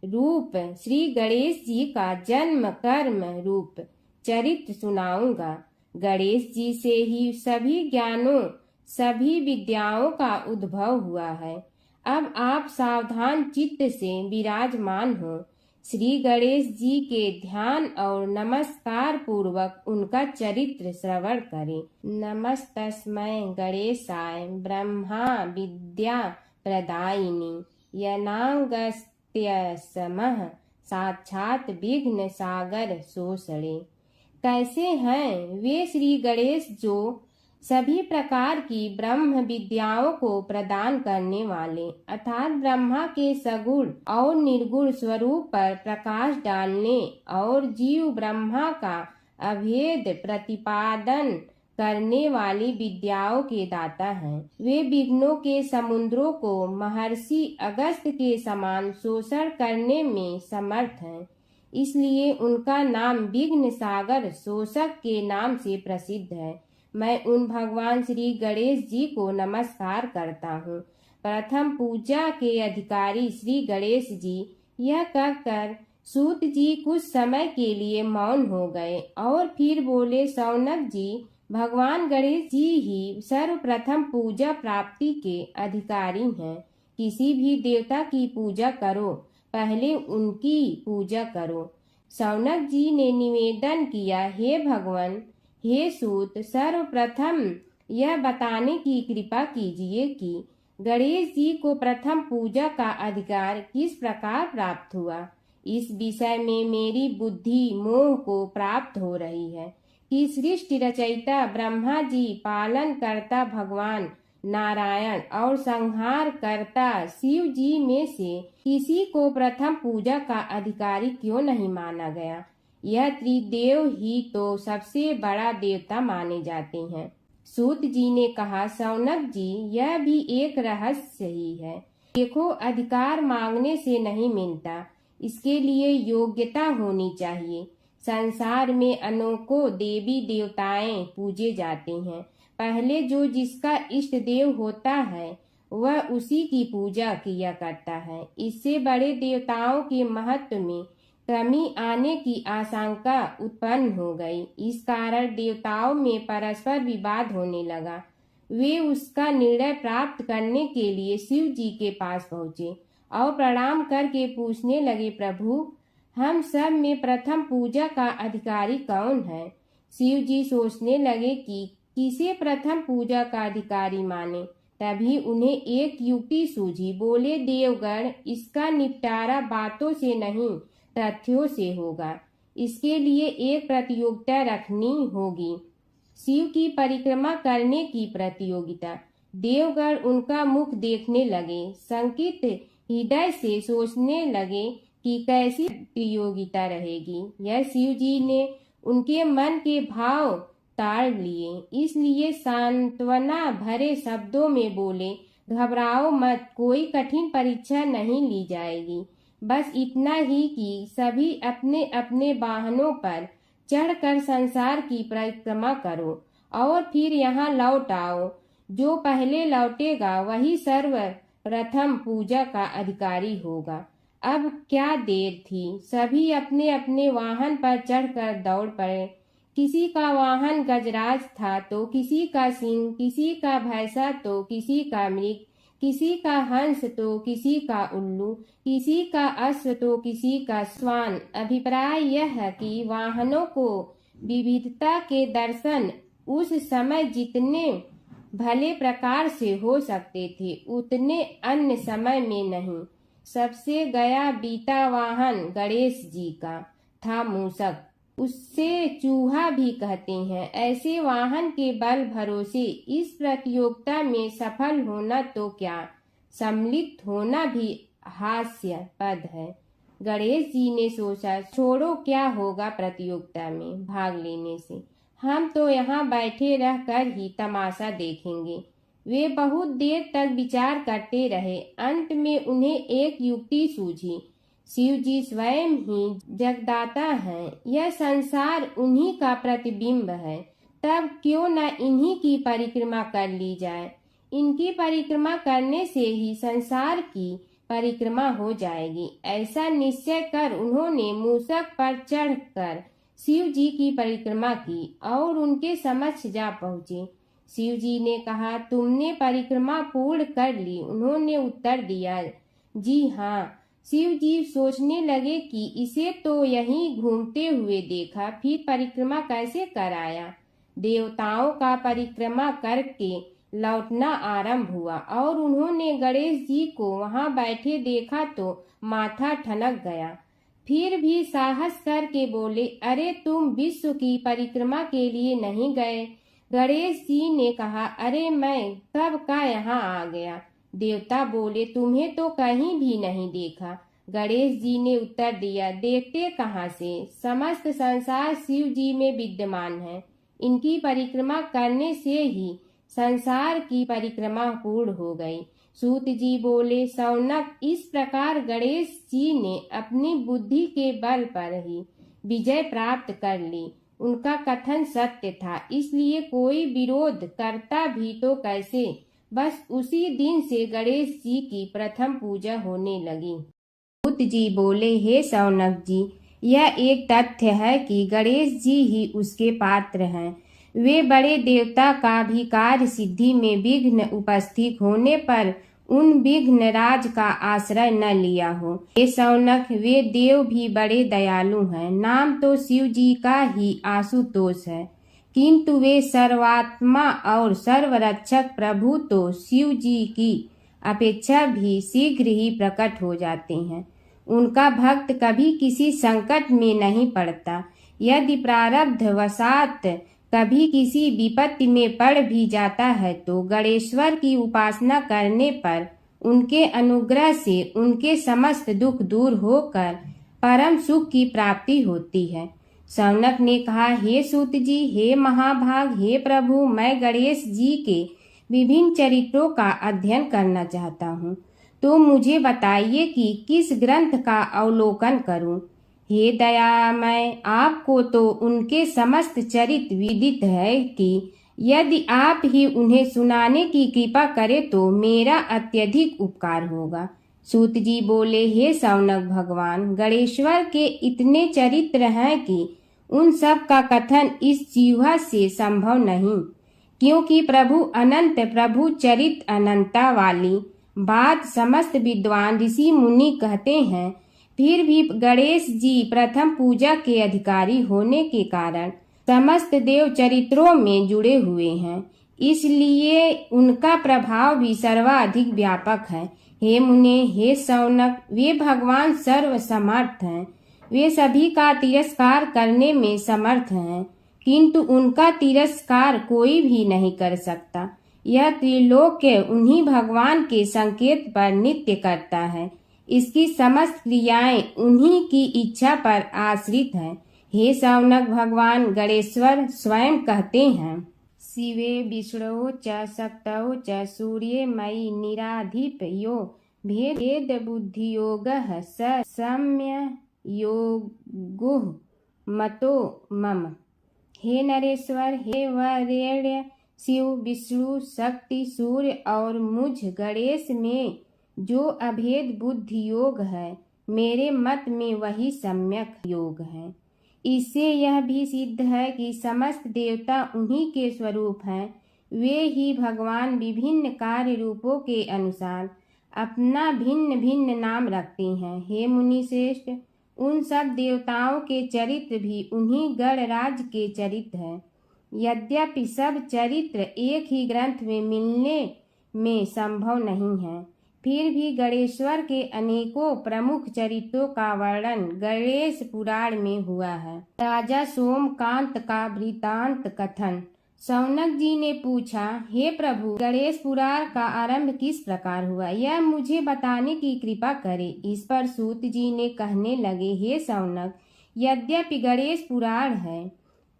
रूप श्री गणेश जी का जन्म कर्म रूप चरित्र सुनाऊंगा। गणेश जी से ही सभी ज्ञानों, सभी विद्याओं का उद्भव हुआ है। अब आप सावधान चित्त से विराजमान हो। श्री गणेश जी के ध्यान और नमस्कार पूर्वक उनका चरित्र श्रवण करें। नमस्तस्मै गणेशाय ब्रह्मा विद्या प्रदायिनी यनागस्त्यसमः साक्षात विघ्न सागर सोषणे। कैसे हैं वे श्री गणेश जो सभी प्रकार की ब्रह्म विद्याओं को प्रदान करने वाले अर्थात ब्रह्मा के सगुण और निर्गुण स्वरूप पर प्रकाश डालने और जीव ब्रह्मा का अभेद प्रतिपादन करने वाली विद्याओं के दाता हैं। वे विघ्नों के समुद्रों को महर्षि अगस्त्य के समान शोषण करने में समर्थ हैं। इसलिए उनका नाम विघ्न सागर शोषक के नाम से प्रसिद्ध है। मैं उन भगवान श्री गणेश जी को नमस्कार करता हूँ। प्रथम पूजा के अधिकारी श्री गणेश जी, यह कहकर सूत जी कुछ समय के लिए मौन हो गए और फिर बोले, शौनक जी, भगवान गणेश जी ही सर्वप्रथम पूजा प्राप्ति के अधिकारी हैं। किसी भी देवता की पूजा करो, पहले उनकी पूजा करो। शौनक जी ने निवेदन किया, हे भगवान, हे सूत, सर्वप्रथम यह बताने की कृपा कीजिए कि गणेश जी को प्रथम पूजा का अधिकार किस प्रकार प्राप्त हुआ। इस विषय में मेरी बुद्धि मोह को प्राप्त हो रही है कि सृष्टि रचयिता ब्रह्मा जी, पालन करता भगवान नारायण और संहार करता शिव जी में से किसी को प्रथम पूजा का अधिकारी क्यों नहीं माना गया। यह त्रिदेव ही तो सबसे बड़ा देवता माने जाते हैं। सूत जी ने कहा, शौनक जी, यह भी एक रहस्य ही है। देखो, अधिकार मांगने से नहीं मिलता, इसके लिए योग्यता होनी चाहिए। संसार में अनेकों देवी देवताएं पूजे जाते हैं। पहले जो जिसका इष्ट देव होता है वह उसी की पूजा किया करता है। इससे बड़े देवताओं के महत्व में कमी आने की आशंका उत्पन्न हो गई। इस कारण देवताओं में परस्पर विवाद होने लगा। वे उसका निर्णय प्राप्त करने के लिए शिव जी के पास पहुँचे और प्रणाम करके पूछने लगे, प्रभु, हम सब में प्रथम पूजा का अधिकारी कौन है? शिव जी सोचने लगे कि किसे प्रथम पूजा का अधिकारी माने। तभी उन्हें एक युक्ति सूझी। बोले, देवगण, इसका निपटारा बातों से नहीं तथ्यों से होगा। इसके लिए एक प्रतियोगिता रखनी होगी। शिव की परिक्रमा करने की प्रतियोगिता। देवगण उनका मुख देखने लगे, शंकित हृदय से सोचने लगे कि कैसी प्रतियोगिता रहेगी। यह शिव जी ने उनके मन के भाव ताड़ लिए, इसलिए सांत्वना भरे शब्दों में बोले, घबराओ मत, कोई कठिन परीक्षा नहीं ली जाएगी। बस इतना ही कि सभी अपने अपने वाहनों पर चढ़कर संसार की परिक्रमा करो और फिर यहाँ लौट आओ। जो पहले लौटेगा वही सर्वप्रथम पूजा का अधिकारी होगा। अब क्या देर थी, सभी अपने अपने वाहन पर चढ़कर दौड़ पड़े। किसी का वाहन गजराज था तो किसी का सिंह, किसी का भैंसा तो किसी का मृग, किसी का हंस तो किसी का उल्लू, किसी का अश्व तो किसी का श्वान। अभिप्राय यह है कि वाहनों को विविधता के दर्शन उस समय जितने भले प्रकार से हो सकते थे उतने अन्य समय में नहीं। सबसे गया बीता वाहन गणेश जी का था मूषक, उससे चूहा भी कहते हैं। ऐसे वाहन के बल भरोसे इस प्रतियोगिता में सफल होना तो क्या, सम्मिलित होना भी हास्यास्पद है। गणेश जी ने सोचा, छोड़ो, क्या होगा प्रतियोगिता में भाग लेने से, हम तो यहाँ बैठे रहकर ही तमाशा देखेंगे। वे बहुत देर तक विचार करते रहे। अंत में उन्हें एक युक्ति सूझी। शिव जी स्वयं ही जगदाता हैं, यह संसार उन्हीं का प्रतिबिंब है, तब क्यों न इन्हीं की परिक्रमा कर ली जाए। इनकी परिक्रमा करने से ही संसार की परिक्रमा हो जाएगी। ऐसा निश्चय कर उन्होंने मूषक पर चढ़कर शिव जी की परिक्रमा की और उनके समक्ष जा पहुँचे। शिव जी ने कहा, तुमने परिक्रमा पूर्ण कर ली? उन्होंने उत्तर दिया, जी हाँ। शिव जी सोचने लगे कि इसे तो यहीं घूमते हुए देखा, फिर परिक्रमा कैसे कराया। देवताओं का परिक्रमा करके लौटना आरंभ हुआ और उन्होंने गणेश जी को वहां बैठे देखा तो माथा ठनक गया। फिर भी साहस करके बोले, अरे तुम विश्व की परिक्रमा के लिए नहीं गए? गणेश जी ने कहा, अरे मैं कब का यहाँ आ गया। देवता बोले, तुम्हें तो कहीं भी नहीं देखा। गणेश जी ने उत्तर दिया, देखते कहाँ से, समस्त संसार शिव जी में विद्यमान है। इनकी परिक्रमा करने से ही संसार की परिक्रमा पूर्ण हो गई। सूत जी बोले, शौनक, इस प्रकार गणेश जी ने अपनी बुद्धि के बल पर ही विजय प्राप्त कर ली। उनका कथन सत्य था, इसलिए कोई विरोध करता भी तो कैसे। बस उसी दिन से गणेश जी की प्रथम पूजा होने लगी। सूत जी बोले, हे शौनक जी, यह एक तथ्य है कि गणेश जी ही उसके पात्र हैं। वे बड़े देवता का भी कार्य सिद्धि में विघ्न उपस्थित होने पर उन विघ्न राज का आश्रय न लिया हो। हे शौनक, वे देव भी बड़े दयालु हैं। नाम तो शिव जी का ही आशुतोष है, किंतु वे सर्वात्मा और सर्वरक्षक प्रभु तो शिव जी की अपेक्षा भी शीघ्र ही प्रकट हो जाते हैं। उनका भक्त कभी किसी संकट में नहीं पड़ता। यदि प्रारब्ध वशात कभी किसी विपत्ति में पड़ भी जाता है तो गणेश्वर की उपासना करने पर उनके अनुग्रह से उनके समस्त दुख दूर होकर परम सुख की प्राप्ति होती है। शौनक ने कहा, हे सूत जी, हे महाभाग, हे प्रभु, मैं गणेश जी के विभिन्न चरित्रों का अध्ययन करना चाहता हूँ, तो मुझे बताइए कि किस ग्रंथ का अवलोकन करूँ। हे दयामय, आपको तो उनके समस्त चरित्र विदित है कि यदि आप ही उन्हें सुनाने की कृपा करें तो मेरा अत्यधिक उपकार होगा। सूत जी बोले, हे शौनक भगवान, गणेश्वर के इतने चरित्र हैं कि उन सब का कथन इस जीवा से संभव नहीं, क्योंकि प्रभु अनंत, प्रभु चरित्र अनंता वाली बात समस्त विद्वान ऋषि मुनि कहते हैं। फिर भी गणेश जी प्रथम पूजा के अधिकारी होने के कारण समस्त देव चरित्रों में जुड़े हुए हैं, इसलिए उनका प्रभाव भी सर्वाधिक व्यापक है। हे मुने, हे शौनक, वे भगवान सर्वसमर्थ हैं। वे सभी का तिरस्कार करने में समर्थ हैं, किंतु उनका तिरस्कार कोई भी नहीं कर सकता। यह त्रिलोक्य उन्हीं भगवान के संकेत पर नित्य करता है। इसकी समस्त क्रियाएं उन्हीं की इच्छा पर आश्रित हैं। हे शौनक, भगवान गणेश्वर स्वयं कहते हैं, शिवे विष्णो च शक्तौ च सूर्ये मयि निराधिप यो भेद बुद्धियोगः स सम्य योगो मतो मम। हे नरेश्वर, हे वरेण्य, शिव, विष्णु, शक्ति, सूर्य और मुझ गणेश में जो अभेद बुद्धि योग है, मेरे मत में वही सम्यक योग है। इससे यह भी सिद्ध है कि समस्त देवता उन्हीं के स्वरूप हैं। वे ही भगवान विभिन्न कार्य रूपों के अनुसार अपना भिन्न भिन्न नाम रखते हैं। हे मुनि श्रेष्ठ, उन सब देवताओं के चरित्र भी उन्हीं गणराज के चरित्र हैं। यद्यपि सब चरित्र एक ही ग्रंथ में मिलने में संभव नहीं है, फिर भी गणेश्वर के अनेकों प्रमुख चरित्रों का वर्णन गणेश पुराण में हुआ है। राजा सोमकांत का वृतांत कथन। शौनक जी ने पूछा, हे प्रभु, गणेश पुराण का आरंभ किस प्रकार हुआ, यह मुझे बताने की कृपा करें। इस पर सूत जी ने कहने लगे, हे शौनक, यद्यपि गणेश पुराण है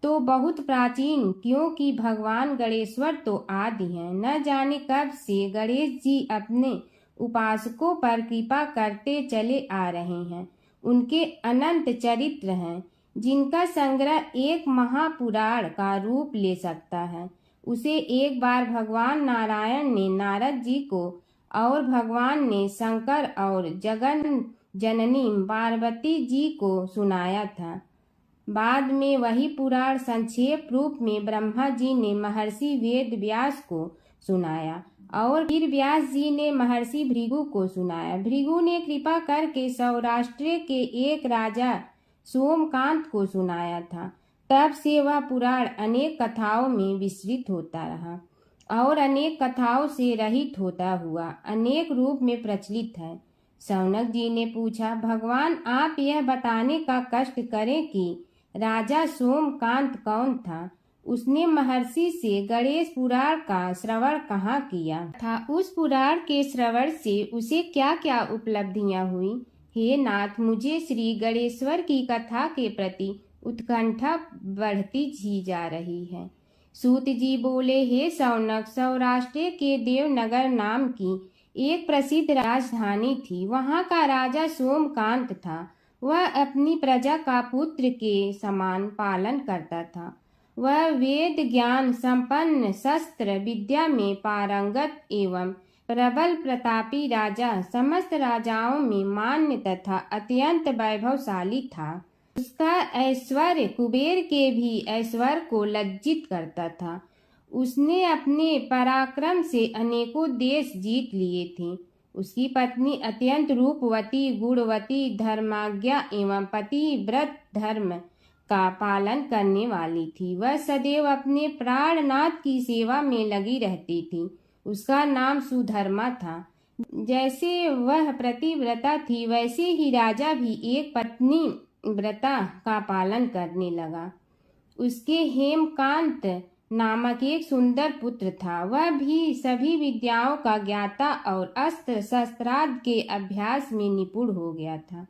तो बहुत प्राचीन, क्योंकि भगवान गणेश्वर तो आदि हैं। न जाने कब से गणेश जी अपने उपासकों पर कृपा करते चले आ रहे हैं। उनके अनंत चरित्र हैं, जिनका संग्रह एक महापुराण का रूप ले सकता है। उसे एक बार भगवान नारायण ने नारद जी को और भगवान ने शंकर और जगन जननी पार्वती जी को सुनाया था। बाद में वही पुराण संक्षेप रूप में ब्रह्मा जी ने महर्षि वेद व्यास को सुनाया और फिर व्यास जी ने महर्षि भृगु को सुनाया। भृगु ने कृपा करके सौराष्ट्र के एक राजा सोमकांत को सुनाया था। तब से वह पुराण अनेक कथाओं में विस्तृत होता रहा और अनेक कथाओं से रहित होता हुआ अनेक रूप में प्रचलित है। शौनक जी ने पूछा, भगवान, आप यह बताने का कष्ट करें कि राजा सोमकांत कौन था। उसने महर्षि से गणेश पुराण का श्रवण कहाँ किया था, उस पुराण के श्रवण से उसे क्या क्या उपलब्धियां हुई। हे नाथ, मुझे श्री गणेश्वर की कथा के प्रति उत्कंठा बढ़ती ही जा रही है। सूत जी बोले, हे शौनक, सौराष्ट्र के देवनगर नाम की एक प्रसिद्ध राजधानी थी। वहाँ का राजा सोमकांत था। वह अपनी प्रजा का पुत्र के समान पालन करता था। वह वेद ज्ञान संपन्न, शस्त्र विद्या में पारंगत एवं प्रबल प्रतापी राजा, समस्त राजाओं में मान्य तथा अत्यंत वैभवशाली था। उसका ऐश्वर्य कुबेर के भी ऐश्वर्य को लज्जित करता था। उसने अपने पराक्रम से अनेकों देश जीत लिए थे। उसकी पत्नी अत्यंत रूपवती, गुणवती, धर्माज्ञा एवं पतिव्रत धर्म का पालन करने वाली थी। वह सदैव अपने प्राणनाथ की सेवा में लगी रहती थी। उसका नाम सुधर्मा था। जैसे वह प्रतिव्रता थी, वैसे ही राजा भी एक पत्नी व्रता का पालन करने लगा। उसके हेमकांत नामक एक सुंदर पुत्र था। वह भी सभी विद्याओं का ज्ञाता और अस्त्र शस्त्रादि के अभ्यास में निपुण हो गया था।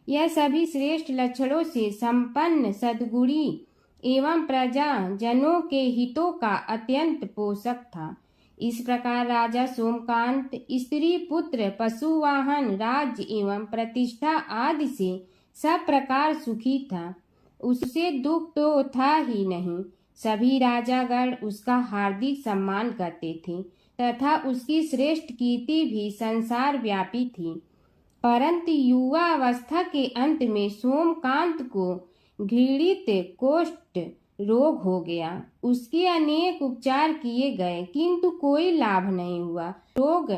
यह सभी श्रेष्ठ लक्षणों से संपन्न, सद्गुणी एवं प्रजा जनों के हितों का अत्यंत पोषक था। इस प्रकार राजा सोमकांत स्त्री, पुत्र, पशुवाहन, राज्य एवं प्रतिष्ठा आदि से सब प्रकार सुखी था। उसे दुख तो था ही नहीं। सभी राजागण उसका हार्दिक सम्मान करते थे तथा उसकी श्रेष्ठ कीर्ति भी संसार व्यापी थी। परंतु युवा अवस्था के अंत में सोमकांत को घृणित कोष्ठ रोग हो गया। उसके अनेक उपचार किए गए, किंतु कोई लाभ नहीं हुआ। रोग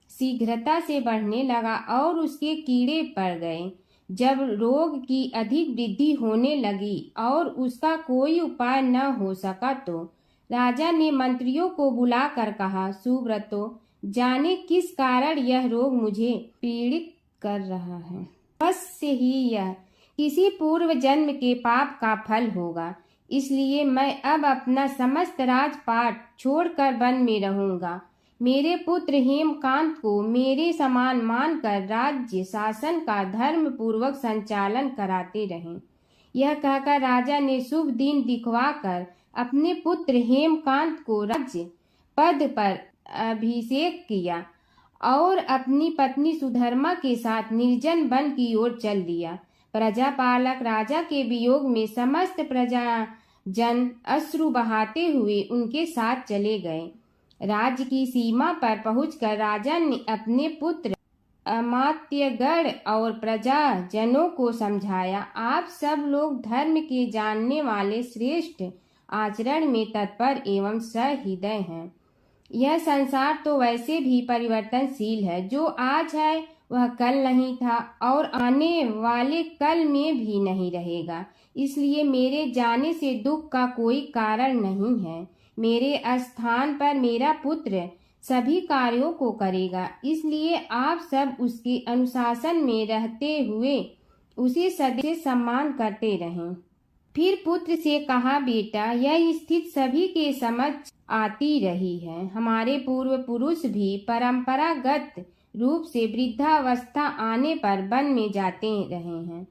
शीघ्रता से बढ़ने लगा और उसके कीड़े पड़ गए। जब रोग की अधिक वृद्धि होने लगी और उसका कोई उपाय न हो सका तो राजा ने मंत्रियों को बुलाकर कहा, सुब्रतो, जाने किस कारण यह रोग मुझे पीड़ित कर रहा है। अवश्य ही यह किसी पूर्व जन्म के पाप का फल होगा। इसलिए मैं अब अपना समस्त राजपाट छोड़कर वन में रहूंगा। मेरे पुत्र हेमकांत को मेरे समान मानकर राज्य शासन का धर्म पूर्वक संचालन कराते रहें। यह कहकर राजा ने शुभ दिन दिखवाकर अपने पुत्र हेमकांत को राज्य पद पर अभिषेक किया और अपनी पत्नी सुधर्मा के साथ निर्जन वन की ओर चल दिया। प्रजापालक राजा के वियोग में समस्त प्रजा जन अश्रु बहाते हुए उनके साथ चले गए। राज्य की सीमा पर पहुंचकर राजा ने अपने पुत्र अमात्यगण और प्रजाजनों को समझाया, आप सब लोग धर्म के जानने वाले श्रेष्ठ आचरण में तत्पर एवं सहृदय हैं। यह संसार तो वैसे भी परिवर्तनशील है। जो आज है वह कल नहीं था और आने वाले कल में भी नहीं रहेगा। इसलिए मेरे जाने से दुख का कोई कारण नहीं है। मेरे स्थान पर मेरा पुत्र सभी कार्यों को करेगा। इसलिए आप सब उसके अनुशासन में रहते हुए उसे सदैव सम्मान करते रहें। फिर पुत्र से कहा, बेटा, यह स्थिति सभी के समझ आती रही है। हमारे पूर्व पुरुष भी परंपरागत रूप से वृद्धावस्था आने पर वन में जाते रहे हैं।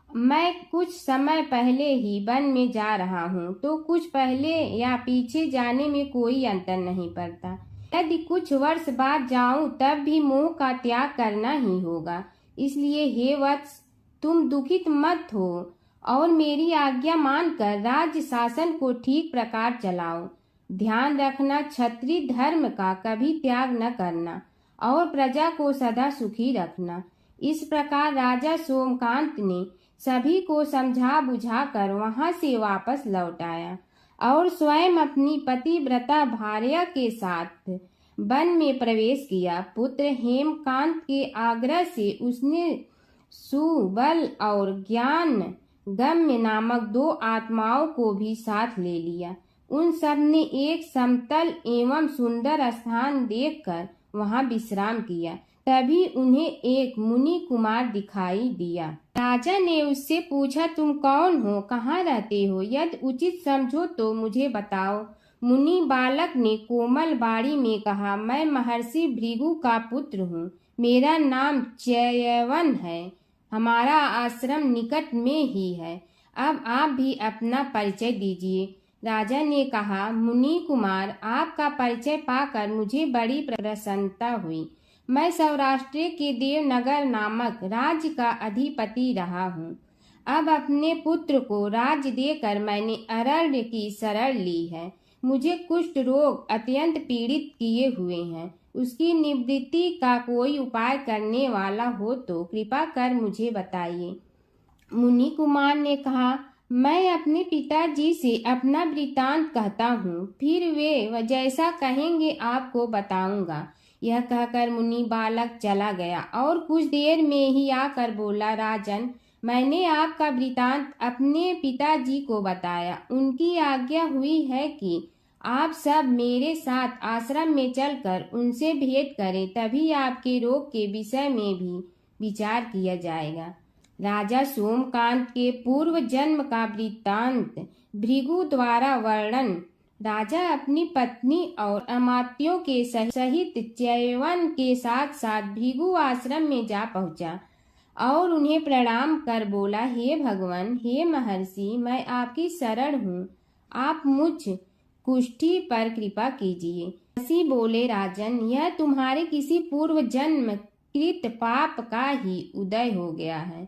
मैं कुछ समय पहले ही वन में जा रहा हूँ, तो कुछ पहले या पीछे जाने में कोई अंतर नहीं पड़ता। यदि कुछ वर्ष बाद जाऊं तब भी मोह का त्याग करना ही होगा। इसलिए हे वत्स, तुम दुखित मत हो और मेरी आज्ञा मानकर राज्य शासन को ठीक प्रकार चलाओ। ध्यान रखना, क्षत्रिय धर्म का कभी त्याग न करना और प्रजा को सदा सुखी रखना। इस प्रकार राजा सोमकांत ने सभी को समझा बुझाकर वहां से वापस लौट आया और स्वयं अपनी पतिव्रता भार्या के साथ वन में प्रवेश किया। पुत्र हेमकांत के आग्रह से उसने सुबल और ज्ञान गम्य नामक 2 आत्माओं को भी साथ ले लिया। उन सब ने एक समतल एवं सुंदर स्थान देखकर वहां विश्राम किया। तभी उन्हें एक मुनि कुमार दिखाई दिया। राजा ने उससे पूछा, तुम कौन हो, कहाँ रहते हो? यदि उचित समझो तो मुझे बताओ। मुनि बालक ने कोमल बाड़ी में कहा, मैं महर्षि भृगु का पुत्र हूँ। मेरा नाम च्यवन है। हमारा आश्रम निकट में ही है। अब आप भी अपना परिचय दीजिए। राजा ने कहा, मुनि कुमार, आपका परिचय पाकर मुझे बड़ी प्रसन्नता हुई। मैं सौराष्ट्र के देवनगर नामक राज्य का अधिपति रहा हूँ। अब अपने पुत्र को राज्य देकर मैंने अरण्य की शरण ली है। मुझे कुष्ठ रोग अत्यंत पीड़ित किए हुए हैं। उसकी निवृत्ति का कोई उपाय करने वाला हो तो कृपा कर मुझे बताइए। मुनि कुमार ने कहा, मैं अपने पिताजी से अपना वृतांत कहता हूँ, फिर वे जैसा कहेंगे आपको बताऊंगा। यह कहकर मुनि बालक चला गया और कुछ देर में ही आकर बोला, राजन, मैंने आपका वृतांत अपने पिताजी को बताया। उनकी आज्ञा हुई है कि आप सब मेरे साथ आश्रम में चलकर उनसे भेंट करें, तभी आपके रोग के विषय में भी विचार किया जाएगा। राजा सोमकांत के पूर्व जन्म का वृत्तांत भृगु द्वारा वर्णन। राजा अपनी पत्नी और अमात्यों के सहित च्यवन के साथ साथ भृगु आश्रम में जा पहुंचा और उन्हें प्रणाम कर बोला, हे भगवान, हे महर्षि, मैं आपकी शरण हूँ। आप मुझ कुष्ठी पर कृपा कीजिए। महर्षि बोले, राजन, यह तुम्हारे किसी पूर्व जन्म कृत पाप का ही उदय हो गया है।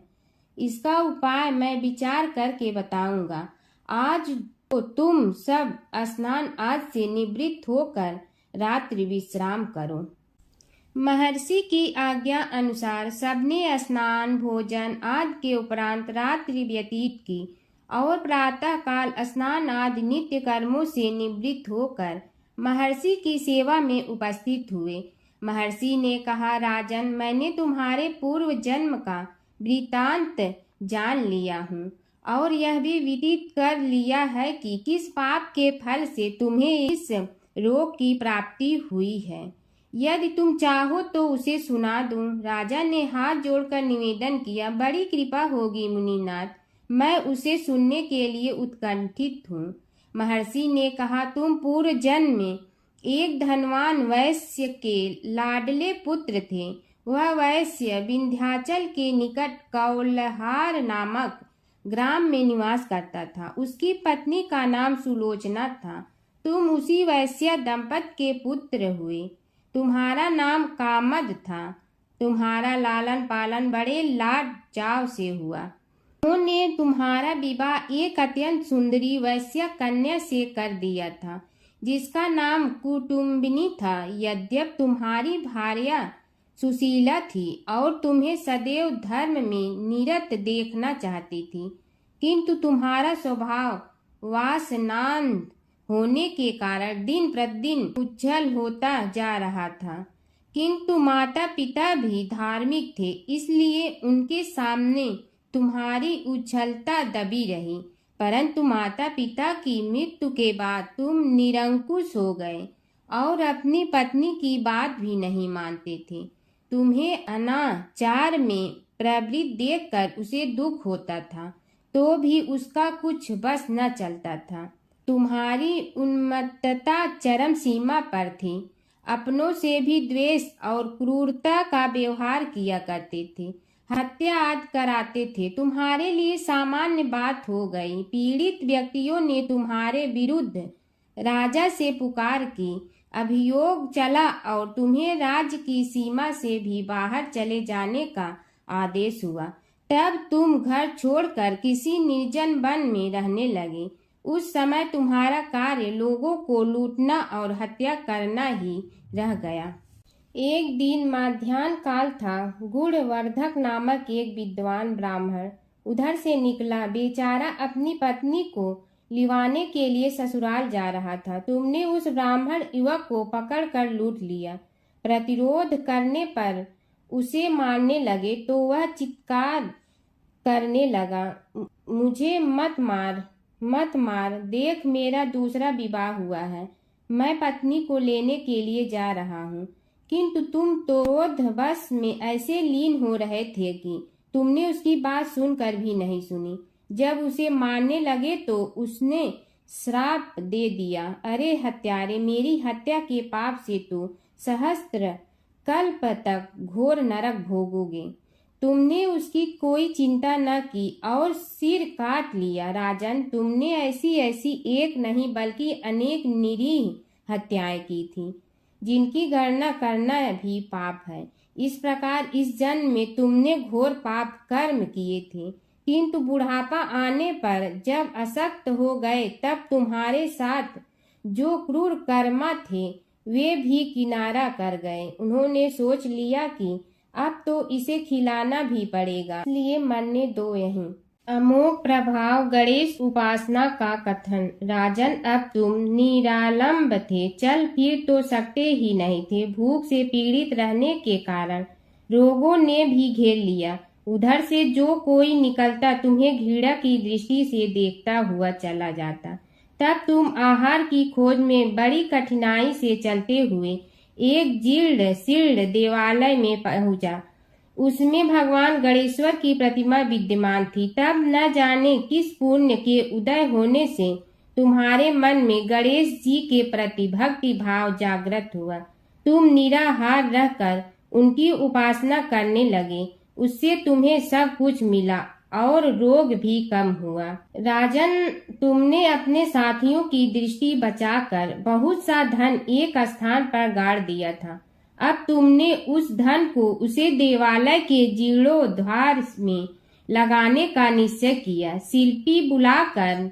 इसका उपाय मैं विचार करके बताऊंगा। आज तो तुम सब स्नान आज से निवृत्त होकर रात्रि विश्राम करो। महर्षि की आज्ञा अनुसार सबने स्नान भोजन आदि के उपरांत रात्रि व्यतीत की और प्रातः काल स्नान आदि नित्य कर्मों से निवृत्त होकर महर्षि की सेवा में उपस्थित हुए। महर्षि ने कहा, राजन, मैंने तुम्हारे पूर्व जन्म का वृतांत जान लिया हूँ और यह भी विदित कर लिया है कि किस पाप के फल से तुम्हें इस रोग की प्राप्ति हुई है। यदि तुम चाहो तो उसे सुना दूं। राजा ने हाथ जोड़कर निवेदन किया, बड़ी कृपा होगी मुनिनाथ, मैं उसे सुनने के लिए उत्कंठित हूँ। महर्षि ने कहा, तुम पूर्व जन्म में एक धनवान वैश्य के लाडले पुत्र थे। वह वैश्य विंध्याचल के निकट कौलहार नामक ग्राम में निवास करता था। उसकी पत्नी का नाम सुलोचना था। तुम उसी वैश्य दंपत के पुत्र हुए। तुम्हारा नाम कामद था। तुम्हारा लालन पालन बड़े लाड चाव से हुआ। उन्होंने तुम्हारा विवाह एक अत्यंत सुंदरी वैश्य कन्या से कर दिया था, जिसका नाम कुटुम्बिनी था। यद्यप तुम्हारी भार्या सुशीला थी और तुम्हें सदैव धर्म में निरत देखना चाहती थी, किंतु तुम्हारा स्वभाव वासनांध होने के कारण दिन प्रतिदिन उज्जवल होता जा रहा था। किंतु माता पिता भी धार्मिक थे, इसलिए उनके सामने तुम्हारी उज्ज्वलता दबी रही। परंतु माता पिता की मृत्यु के बाद तुम निरंकुश हो गए और अपनी पत्नी की बात भी नहीं मानते थे। तुम्हें अनाचार में प्रवृत्त देखकर उसे दुख होता था, तो भी उसका कुछ बस न चलता था। तुम्हारी उन्मत्तता चरम सीमा पर थी। अपनों से भी द्वेष और क्रूरता का व्यवहार किया करते थे। हत्या आदि कराते थे। तुम्हारे लिए सामान्य बात हो गई। पीड़ित व्यक्तियों ने तुम्हारे विरुद्ध राजा से पुकार की। अभियोग चला और तुम्हें राज्य की सीमा से भी बाहर चले जाने का आदेश हुआ। तब तुम घर छोड़कर किसी निर्जन वन में रहने लगे। उस समय तुम्हारा कार्य लोगों को लूटना और हत्या करना ही रह गया। एक दिन माध्याह्न काल था। गुणवर्धक नामक एक विद्वान ब्राह्मण उधर से निकला। बेचारा अपनी पत्नी को लिवाने के लिए ससुराल जा रहा था। तुमने उस ब्राह्मण युवक को पकड़कर लूट लिया। प्रतिरोध करने पर उसे मारने लगे तो वह चित्कार करने लगा, मुझे मत मार, मत मार, देख मेरा दूसरा विवाह हुआ है। मैं पत्नी को लेने के लिए जा रहा हूँ। किंतु तुम तो क्रोधवश में ऐसे लीन हो रहे थे कि तुमने उसकी बात सुनकर भी नहीं सुनी। जब उसे मारने लगे तो उसने श्राप दे दिया, अरे हत्यारे, मेरी हत्या के पाप से तो सहस्त्र कल्प तक घोर नरक भोगोगे। तुमने उसकी कोई चिंता न की और सिर काट लिया। राजन, तुमने ऐसी ऐसी एक नहीं बल्कि अनेक निरीह हत्याएं की थी, जिनकी गणना करना भी पाप है। इस प्रकार इस जन्म में तुमने घोर पाप कर्म किए थे, किंतु बुढ़ापा आने पर जब अशक्त हो गए तब तुम्हारे साथ जो क्रूर कर्मा थे वे भी किनारा कर गए। उन्होंने सोच लिया कि अब तो इसे खिलाना भी पड़ेगा, इसलिए मरने दो यहीं। अमोघ प्रभाव गणेश उपासना का कथन। राजन, अब तुम निरालंब थे, चल फिर तो सकते ही नहीं थे। भूख से पीड़ित रहने के कारण रोगों ने भी घेर लिया। उधर से जो कोई निकलता तुम्हें घृणा की दृष्टि से देखता हुआ चला जाता। तब तुम आहार की खोज में बड़ी कठिनाई से चलते हुए एक जीर्ण शीर्ण देवालय में पहुंचा। उसमें भगवान गणेश्वर की प्रतिमा विद्यमान थी। तब न जाने किस पुण्य के उदय होने से तुम्हारे मन में गणेश जी के प्रति भक्ति भाव जागृत हुआ। तुम निराहार रहकर उनकी उपासना करने लगे। उससे तुम्हें सब कुछ मिला और रोग भी कम हुआ। राजन, तुमने अपने साथियों की दृष्टि बचाकर बहुत सा धन एक स्थान पर गाड़ दिया था। अब तुमने उस धन को उसे देवालय के जीर्णोद्धार में लगाने का निश्चय किया। शिल्पी बुलाकर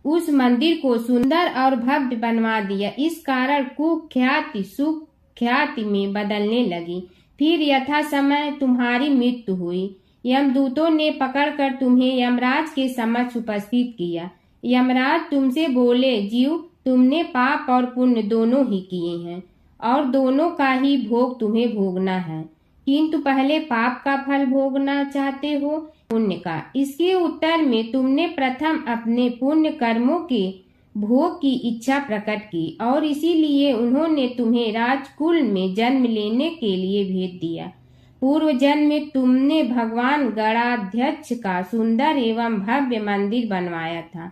उस मंदिर को सुंदर और भव्य बनवा दिया। इस कारण कुख्याति सुख्याति में बदलने लगी। फिर यथा समय तुम्हारी मृत्यु हुई। यमदूतों ने पकड़कर तुम्हें यमराज के समक्ष उपस्थित किया। यमराज तुमसे बोले, जीव, तुमने पाप और पुण्य दोनों ही किए हैं और दोनों का ही भोग तुम्हें भोगना है। किंतु पहले पाप का फल भोगना चाहते हो पुण्य का। इसके उत्तर में तुमने प्रथम अपने पुण्य कर्मों के भोग की इच्छा प्रकट की और इसीलिए उन्होंने तुम्हें राजकुल में जन्म लेने के लिए भेज दिया। पूर्व जन्म में तुमने भगवान गणाध्यक्ष का सुंदर एवं भव्य मंदिर बनवाया था,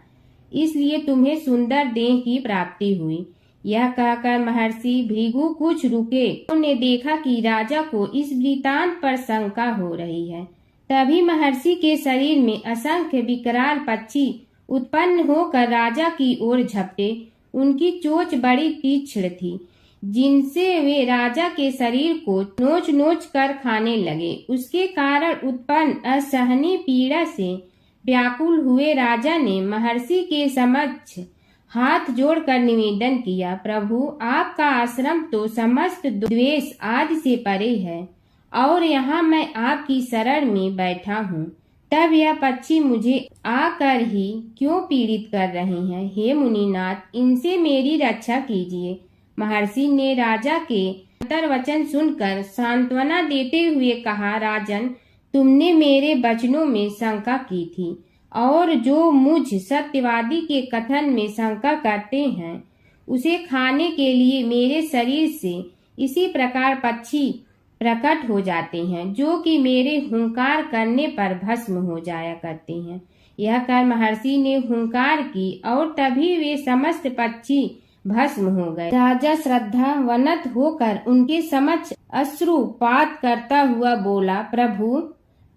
इसलिए तुम्हें सुंदर देह की प्राप्ति हुई। यह कहकर महर्षि भृगु कुछ रुके। उन्होंने देखा कि राजा को इस वृतांत पर शंका हो रही है। तभी महर्षि के शरीर में असंख्य विकराल पक्षी उत्पन्न होकर राजा की ओर झपटे। उनकी चोंच बड़ी तीक्ष्ण थी, जिनसे वे राजा के शरीर को नोच नोच कर खाने लगे। उसके कारण उत्पन्न असहनीय पीड़ा से व्याकुल हुए राजा ने महर्षि के समक्ष हाथ जोड़कर निवेदन किया, प्रभु आपका आश्रम तो समस्त द्वेष आदि से परे है और यहाँ मैं आपकी शरण में बैठा हूँ, तब यह पक्षी मुझे आकर ही क्यों पीड़ित कर रहे हैं। हे मुनिनाथ, इनसे मेरी रक्षा कीजिए। महर्षि ने राजा के अंतर्वचन सुनकर सांत्वना देते हुए कहा, राजन, तुमने मेरे वचनों में शंका की थी और जो मुझ सत्यवादी के कथन में शंका करते हैं उसे खाने के लिए मेरे शरीर से इसी प्रकार पक्षी प्रकट हो जाते हैं, जो कि मेरे हुंकार करने पर भस्म हो जाया करते हैं। यह कर महर्षि ने हुंकार की और तभी वे समस्त पक्षी भस्म हो गए। राजा श्रद्धावनत होकर उनके समक्ष अश्रुपात करता हुआ बोला, प्रभु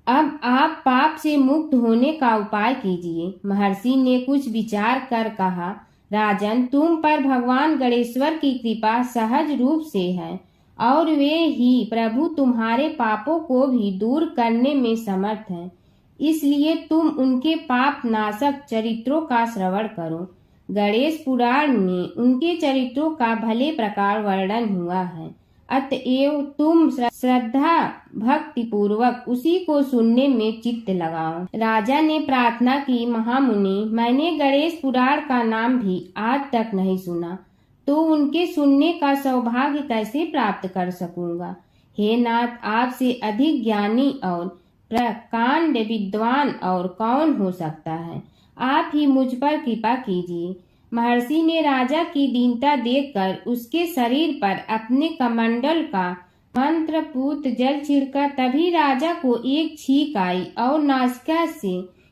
अब आप पाप से मुक्त होने का उपाय कीजिए। महर्षि ने कुछ विचार कर कहा, राजन, तुम पर भगवान गणेश्वर की कृपा सहज रूप से है और वे ही प्रभु तुम्हारे पापों को भी दूर करने में समर्थ हैं, इसलिए तुम उनके पाप नाशक चरित्रों का श्रवण करो। गणेश पुराण में उनके चरित्रों का भले प्रकार वर्णन हुआ है, अतएव तुम श्रद्धा भक्ति पूर्वक उसी को सुनने में चित्त लगाओ। राजा ने प्रार्थना की, महामुनि, मैंने गणेश पुराण का नाम भी आज तक नहीं सुना, तो उनके सुनने का सौभाग्य कैसे प्राप्त कर सकूंगा। हे नाथ, आपसे अधिक ज्ञानी और प्रकांड विद्वान और कौन हो सकता है। आप ही मुझ पर कृपा कीजिए। महर्षि ने राजा की दीनता देखकर उसके शरीर पर अपने कमंडल का मंत्रपूत जल छिड़का। तभी राजा को एक छींक आई और नासिका से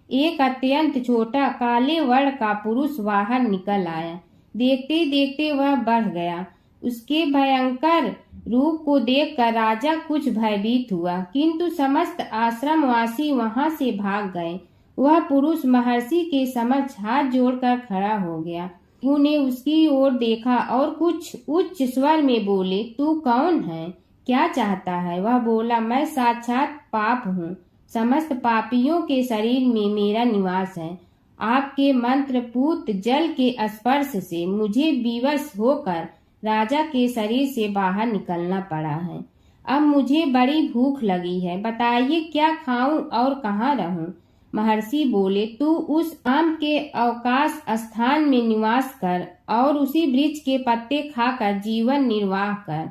एक अत्यंत छोटा काले वर्ण का पुरुष बाहर निकल आया। देखते देखते वह बढ़ गया। उसके भयंकर रूप को देखकर राजा कुछ भयभीत हुआ, किंतु समस्त आश्रमवासी वहां से भाग गए। वह पुरुष महर्षि के समक्ष हाथ जोड़कर खड़ा हो गया। उन्हें उसकी ओर देखा और कुछ उच्च स्वर में बोले, तू कौन है, क्या चाहता है। वह बोला, मैं साक्षात पाप हूँ, समस्त पापियों के शरीर में मेरा निवास है। आपके मंत्रपूत जल के स्पर्श से मुझे विवश होकर राजा के शरीर से बाहर निकलना पड़ा है। अब मुझे बड़ी भूख लगी है, बताइए क्या खाऊं और कहाँ रहूं। महर्षि बोले, तू उस आम के अवकाश स्थान में निवास कर और उसी वृक्ष के पत्ते खाकर जीवन निर्वाह कर।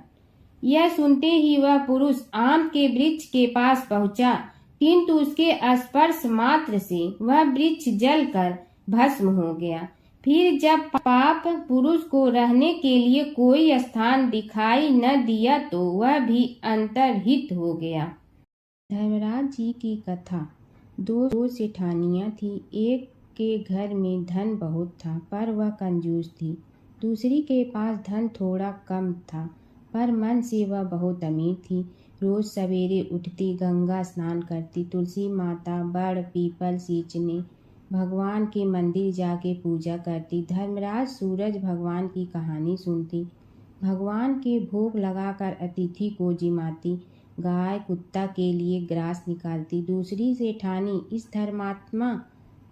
यह सुनते ही वह पुरुष आम के वृक्ष के पास पहुंचा, किंतु उसके स्पर्श मात्र से वह वृक्ष जलकर भस्म हो गया। फिर जब पाप पुरुष को रहने के लिए कोई स्थान दिखाई न दिया तो वह भी अंतर्हित हो गया। धर्मराज जी की कथा। दो सेठानियां थी। एक के घर में धन बहुत था पर वह कंजूस थी। दूसरी के पास धन थोड़ा कम था पर मन से वह बहुत अमीर थी। रोज सवेरे उठती, गंगा स्नान करती, तुलसी माता, बड़ पीपल सींचने, भगवान के मंदिर जाके पूजा करती। धर्मराज सूरज भगवान की कहानी सुनती, भगवान के भोग लगाकर अतिथि को जिमाती, गाय कुत्ता के लिए ग्रास निकालती। दूसरी सेठानी इस धर्मात्मा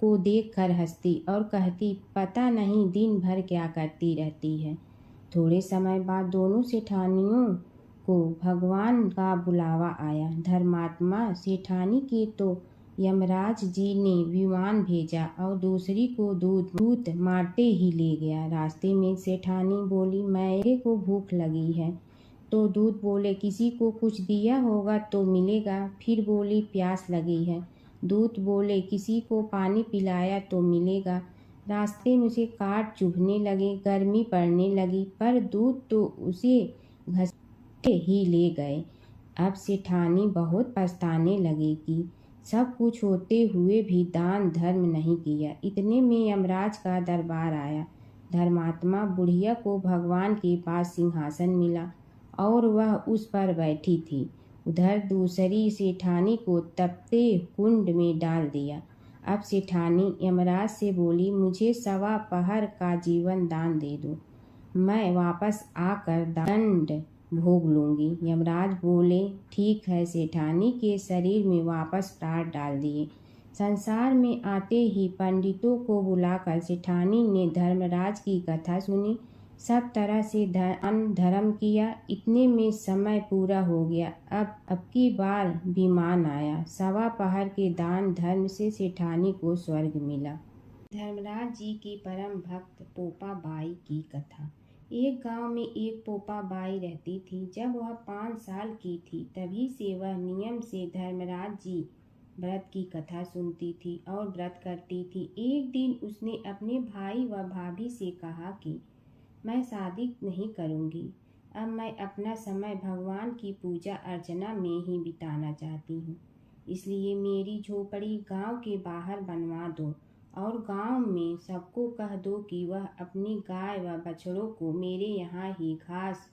को देखकर हंसती और कहती, पता नहीं दिन भर क्या करती रहती है। थोड़े समय बाद दोनों सेठानियों को भगवान का बुलावा आया। धर्मात्मा सेठानी के तो यमराज जी ने विमान भेजा और दूसरी को दूत मारते ही ले गया। रास्ते में सेठानी बोली, मेरे को भूख लगी है, तो दूत बोले किसी को कुछ दिया होगा तो मिलेगा। फिर बोली प्यास लगी है। दूत बोले किसी को पानी पिलाया तो मिलेगा। रास्ते में उसे काट चुभने लगे, गर्मी पड़ने लगी, पर दूत तो उसे घसीटे ही ले गए। अब सेठानी बहुत पछताने लगी कि सब कुछ होते हुए भी दान धर्म नहीं किया। इतने में यमराज का दरबार आया। धर्मात्मा बुढ़िया को भगवान के पास सिंहासन मिला और वह उस पर बैठी थी। उधर दूसरी सेठानी को तपते कुंड में डाल दिया। अब सेठानी यमराज से बोली मुझे 1.25 पहर का जीवन दान दे दो, मैं वापस आकर दंड भोग लूंगी। यमराज बोले ठीक है। सेठानी के शरीर में वापस प्राण डाल दिए। संसार में आते ही पंडितों को बुलाकर सेठानी ने धर्मराज की कथा सुनी, सब तरह से धर्म किया। इतने में समय पूरा हो गया। अब की बार विमान आया। 1.25 पहर के दान धर्म से सेठानी को स्वर्ग मिला। धर्मराज जी की परम भक्त पोपा बाई की कथा। एक गांव में एक पोपा बाई रहती थी। जब वह 5 साल की थी तभी से वह नियम से धर्मराज जी व्रत की कथा सुनती थी और व्रत करती थी। एक दिन उसने अपने भाई व भाभी से कहा कि मैं शादी नहीं करूंगी, अब मैं अपना समय भगवान की पूजा अर्चना में ही बिताना चाहती हूँ। इसलिए मेरी झोपड़ी गांव के बाहर बनवा दो और गांव में सबको कह दो कि वह अपनी गाय व बछड़ों को मेरे यहाँ ही घास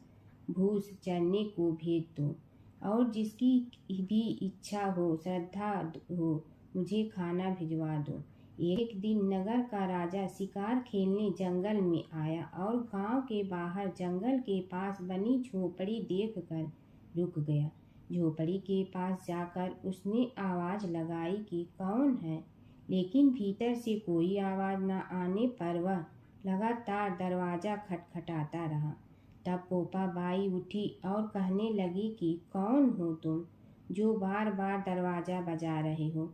भूस चरने को भेज दो और जिसकी भी इच्छा हो, श्रद्धा हो, मुझे खाना भिजवा दो। एक दिन नगर का राजा शिकार खेलने जंगल में आया और गांव के बाहर जंगल के पास बनी झोपड़ी देखकर रुक गया। झोपड़ी के पास जाकर उसने आवाज लगाई कि कौन है, लेकिन भीतर से कोई आवाज न आने पर वह लगातार दरवाजा खटखटाता रहा। तब पोपा बाई उठी और कहने लगी कि कौन हो तुम जो बार बार दरवाजा बजा रहे हो,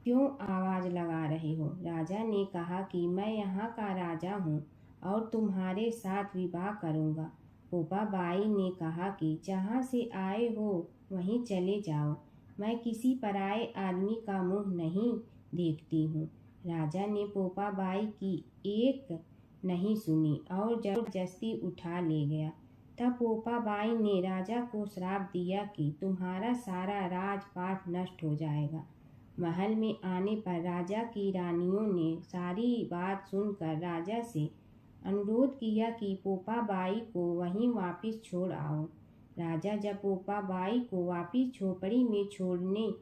क्यों आवाज लगा रहे हो? राजा ने कहा कि मैं यहाँ का राजा हूँ और तुम्हारे साथ विवाह करूँगा। पोपा बाई ने कहा कि जहाँ से आए हो वहीं चले जाओ, मैं किसी पराये आदमी का मुँह नहीं देखती हूँ। राजा ने पोपा बाई की एक नहीं सुनी और जबरदस्ती उठा ले गया। तब पोपा बाई ने राजा को श्राप दिया कि तुम्हारा सारा राजपाट नष्ट हो जाएगा। महल में आने पर राजा की रानियों ने सारी बात सुनकर राजा से अनुरोध किया कि पोपा बाई को वहीं वापस छोड़ आओ। राजा जब पोपा बाई को वापस झोपड़ी में छोड़ने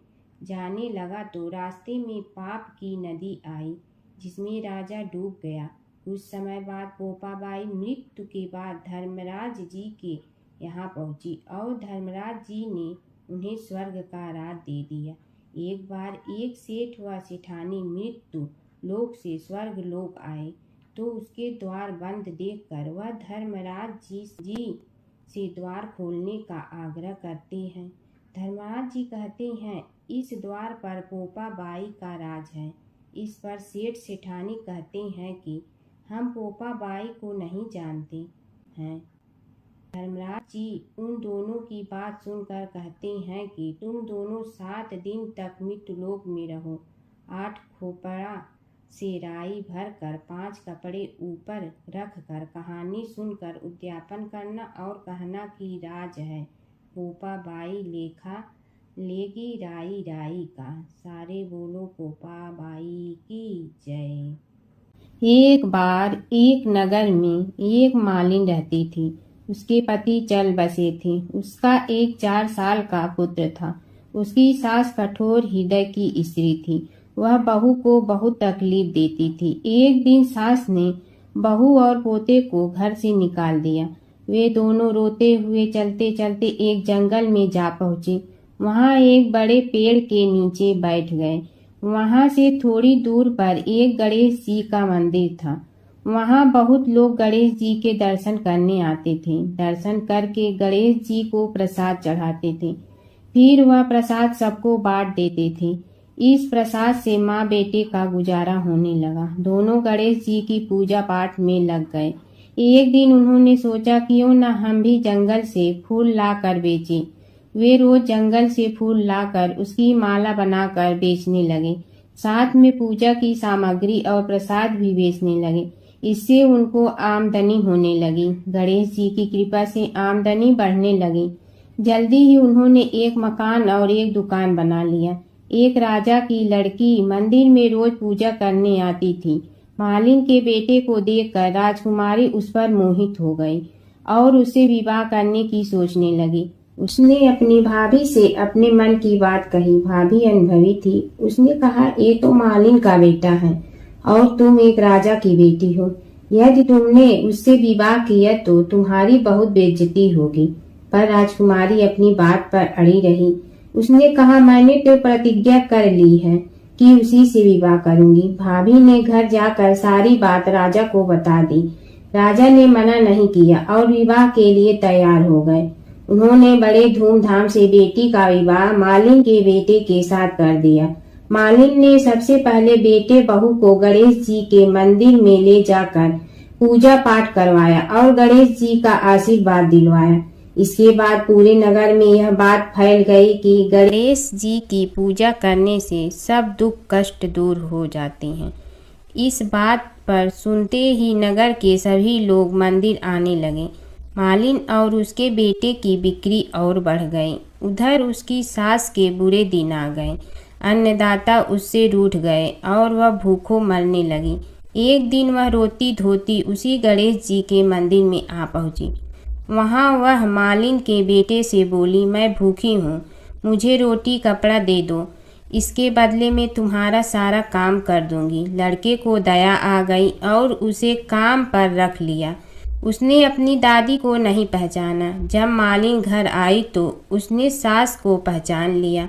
जाने लगा तो रास्ते में पाप की नदी आई जिसमें राजा डूब गया। कुछ समय बाद पोपा बाई मृत्यु के बाद धर्मराज जी के यहाँ पहुँची और धर्मराज जी ने उन्हें स्वर्ग का राज दे दिया। एक बार एक सेठ व सेठानी मृत्यु लोक से स्वर्ग लोक आए तो उसके द्वार बंद देखकर वह धर्मराज जी से द्वार खोलने का आग्रह करते हैं। धर्मराज जी कहते हैं इस द्वार पर पोपा बाई का राज है। इस पर सेठ सेठानी कहते हैं कि हम पोपा बाई को नहीं जानते हैं। धर्मराज जी उन दोनों की बात सुनकर कहते हैं कि तुम दोनों 7 दिन तक मृत्युलोक में रहो। 8 खोपड़ा से राई भरकर 5 कपड़े ऊपर रखकर कहानी सुनकर उद्यापन करना और कहना कि राज है, पोपा बाई लेखा लेगी राई राई का। सारे बोलो पोपा बाई की जय। एक बार एक नगर में एक मालिन रहती थी। उसके पति चल बसे थे। उसका एक 4 साल का पुत्र था। उसकी सास कठोर हृदय की स्त्री थी। वह बहू को बहुत तकलीफ देती थी। एक दिन सास ने बहू और पोते को घर से निकाल दिया। वे दोनों रोते हुए चलते चलते एक जंगल में जा पहुँचे। वहाँ एक बड़े पेड़ के नीचे बैठ गए। वहाँ से थोड़ी दूर पर एक गणेश जी का मंदिर था। वहाँ बहुत लोग गणेश जी के दर्शन करने आते थे। दर्शन करके गणेश जी को प्रसाद चढ़ाते थे। फिर वह प्रसाद सबको बांट देते थे। इस प्रसाद से माँ बेटे का गुजारा होने लगा। दोनों गणेश जी की पूजा पाठ में लग गए। एक दिन उन्होंने सोचा क्यों न हम भी जंगल से फूल ला कर बेचें। वे रोज जंगल से फूल लाकर उसकी माला बनाकर बेचने लगे। साथ में पूजा की सामग्री और प्रसाद भी बेचने लगे। इससे उनको आमदनी होने लगी। गणेश जी की कृपा से आमदनी बढ़ने लगी। जल्दी ही उन्होंने एक मकान और एक दुकान बना लिया। एक राजा की लड़की मंदिर में रोज पूजा करने आती थी। मालिन के बेटे को देखकर राजकुमारी उस पर मोहित हो गई और उससे विवाह करने की सोचने लगी। उसने अपनी भाभी से अपने मन की बात कही। भाभी अनुभवी थी। उसने कहा, ये तो मालिन का बेटा है और तुम एक राजा की बेटी हो। यदि तुमने उससे विवाह किया तो तुम्हारी बहुत बेइज्जती होगी। पर राजकुमारी अपनी बात पर अड़ी रही। उसने कहा, मैंने तो प्रतिज्ञा कर ली है कि उसी से विवाह करूंगी। भाभी ने घर जाकर सारी बात राजा को बता दी। राजा ने मना नहीं किया और विवाह के लिए तैयार हो गए। उन्होंने बड़े धूमधाम से बेटी का विवाह मालिन के बेटे के साथ कर दिया। मालिन ने सबसे पहले बेटे बहू को गणेश जी के मंदिर में ले जाकर पूजा पाठ करवाया और गणेश जी का आशीर्वाद दिलवाया। इसके बाद पूरे नगर में यह बात फैल गई कि गणेश जी की पूजा करने से सब दुख कष्ट दूर हो जाते हैं। इस बात पर सुनते ही नगर के सभी लोग मंदिर आने लगे। मालिन और उसके बेटे की बिक्री और बढ़ गई। उधर उसकी सास के बुरे दिन आ गए। अन्नदाता उससे रूठ गए और वह भूखों मरने लगी। एक दिन वह रोती धोती उसी गणेश जी के मंदिर में आ पहुंची। वहां वह मालिन के बेटे से बोली, मैं भूखी हूँ, मुझे रोटी कपड़ा दे दो, इसके बदले में तुम्हारा सारा काम कर दूंगी। लड़के को दया आ गई और उसे काम पर रख लिया। उसने अपनी दादी को नहीं पहचाना। जब मालिन घर आई तो उसने सास को पहचान लिया।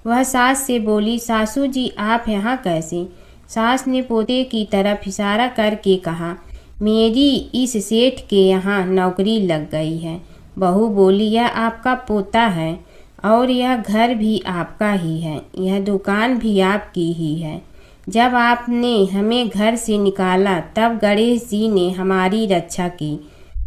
वह सास से बोली, सासू जी आप यहाँ कैसे? सास ने पोते की तरफ इशारा करके कहा, मेरी इस सेठ के यहाँ नौकरी लग गई है। बहू बोली, यह आपका पोता है और यह घर भी आपका ही है, यह दुकान भी आपकी ही है। जब आपने हमें घर से निकाला तब गणेश जी ने हमारी रक्षा की।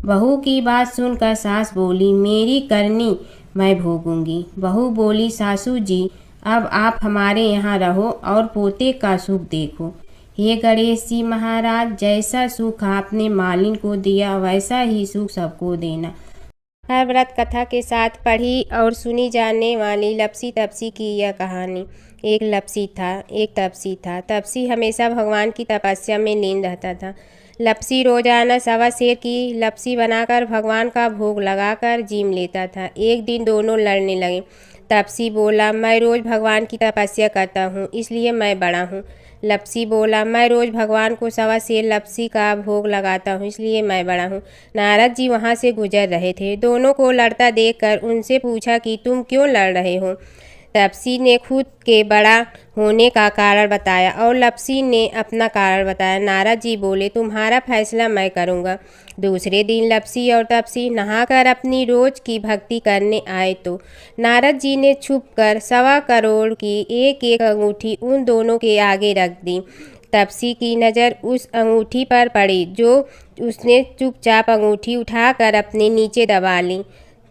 बहू की बात सुनकर सास बोली, मेरी करनी मैं भोगूंगी। बहू बोली, सासू जी अब आप हमारे यहाँ रहो और पोते का सुख देखो। हे गणेश जी महाराज, जैसा सुख आपने मालिन को दिया वैसा ही सुख सबको देना। हर व्रत कथा के साथ पढ़ी और सुनी जाने वाली लपसी तपसी की यह कहानी। एक लपसी था, एक तपसी था। तपसी हमेशा भगवान की तपस्या में लीन रहता था। लपसी रोजाना सवा सेर की लपसी बनाकर भगवान का भोग लगाकर जीम लेता था। एक दिन दोनों लड़ने लगे। तपसी बोला, मैं रोज भगवान की तपस्या करता हूँ इसलिए मैं बड़ा हूँ। लपसी बोला, मैं रोज भगवान को सवा सेर लपसी का भोग लगाता हूँ इसलिए मैं बड़ा हूँ। नारद जी वहाँ से गुजर रहे थे। दोनों को लड़ता देखकर उनसे पूछा कि तुम क्यों लड़ रहे हो? तपसी ने खुद के बड़ा होने का कारण बताया और लपसी ने अपना कारण बताया। नारद जी बोले, तुम्हारा फैसला मैं करूँगा। दूसरे दिन लपसी और तपसी नहाकर अपनी रोज की भक्ति करने आए तो नारद जी ने छुपकर 1.25 करोड़ की एक एक अंगूठी उन दोनों के आगे रख दी। तपसी की नज़र उस अंगूठी पर पड़ी जो उसने चुपचाप अंगूठी उठाकर अपने नीचे दबा ली।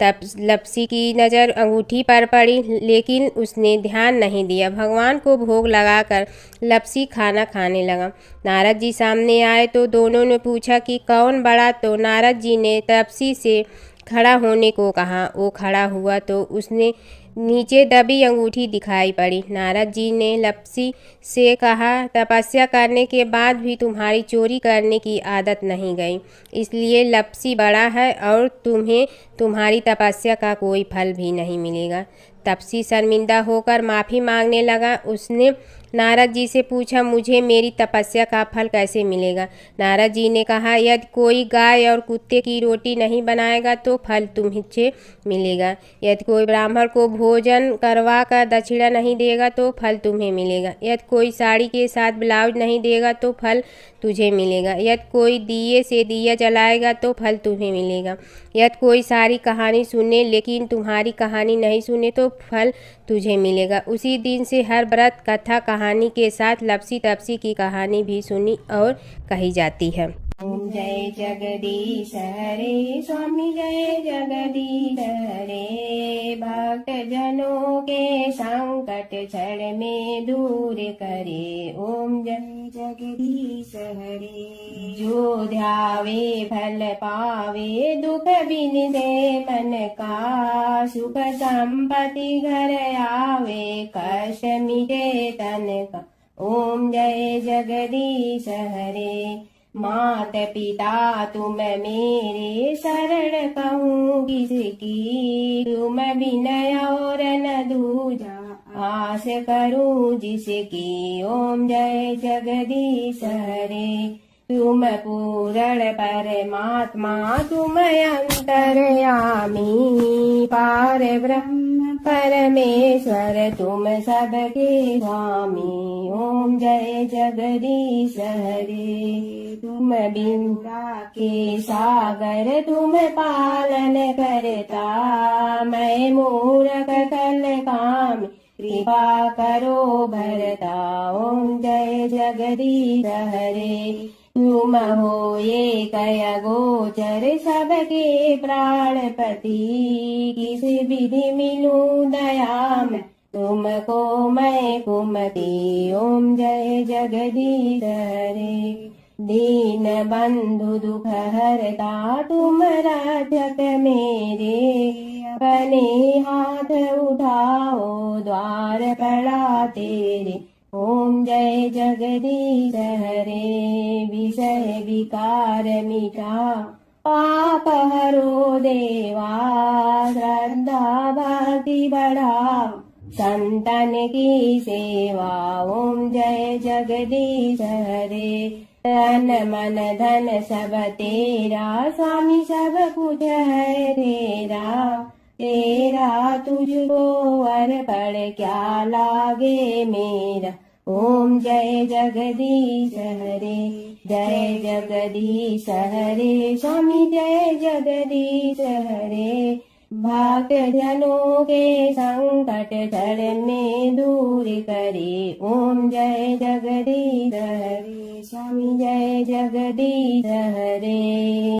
तब लपसी की नज़र अंगूठी पर पड़ी लेकिन उसने ध्यान नहीं दिया। भगवान को भोग लगाकर लपसी खाना खाने लगा। नारद जी सामने आए तो दोनों ने पूछा कि कौन बड़ा? तो नारद जी ने तपसी से खड़ा होने को कहा। वो खड़ा हुआ तो उसने नीचे दबी अंगूठी दिखाई पड़ी। नारद जी ने लपसी से कहा, तपस्या करने के बाद भी तुम्हारी चोरी करने की आदत नहीं गई, इसलिए लपसी बड़ा है और तुम्हें तुम्हारी तपस्या का कोई फल भी नहीं मिलेगा। तपसी शर्मिंदा होकर माफ़ी मांगने लगा। उसने नारद जी से पूछा, मुझे मेरी तपस्या का फल कैसे मिलेगा? नारद जी ने कहा, यदि कोई गाय और कुत्ते की रोटी नहीं बनाएगा तो फल तुम्हें मिलेगा। यदि कोई ब्राह्मण को भोजन करवा कर दक्षिणा नहीं देगा तो फल तुम्हें मिलेगा। यदि कोई साड़ी के साथ ब्लाउज नहीं देगा तो फल तुझे मिलेगा। यदि कोई दिए से दिया जलाएगा तो फल तुम्हें मिलेगा। यदि कोई सारी कहानी सुने लेकिन तुम्हारी कहानी नहीं सुने तो फल तुझे मिलेगा। उसी दिन से हर व्रत कथा कहानी के साथ लपसी तपसी की कहानी भी सुनी और कही जाती है। ओम जय जगदीश हरे स्वामी जय जगदीश हरे। भक्त जनों के संकट क्षण में दूर करे। ओम जय जगदीश हरे। जो ध्यावे फल पावे दुख बिन दे मन का। सुख संपत्ति घर आवे कष्ट मिटे तन का। ओम जय जगदीश हरे। मात पिता तुम मेरे शरण कहूँ किसकी। तुम विनय और न दूजा आस करूँ जिसकी। ओम जय जगदीश हरे। तुम पूर्ण परमात्मा तुम अंतर्यामी। पार ब्रह्म परमेश्वर तुम सबके स्वामी। ओम जय जगदीश हरे। तुम बिंदा के सागर तुम पालन करता। मैं मूर्ख कल काम कृपा करो भरता। ओम जय जगदीश हरे। तुम हो ये कया गोचर सबके प्राणपति। किस विधि मिलूं दया में तुमको मैं कुमति। ओम जय जगदीश हरे। दीन बंधु दुख हरता तुम रक्षक मेरे। अपने हाथ उठाओ द्वार पड़ा तेरे। ओम जय जगदीश हरे। विषय विकार मिटा पाप हरो देवा। श्रद्धा भक्ति बढ़ाओ संतन की सेवा। ओम जय जगदीश हरे। तन मन धन सब तेरा स्वामी सब कुछ है तेरा। तेरा तुझको अर्पण क्या लागे मेरा। ओम जय जगदीश हरे। जय जगदीश हरे स्वामी जय जगदीश हरे। भक्त जनों के संकट क्षण में दूर करे। ओम जय जगदीश हरे स्वामी जय जगदीश हरे।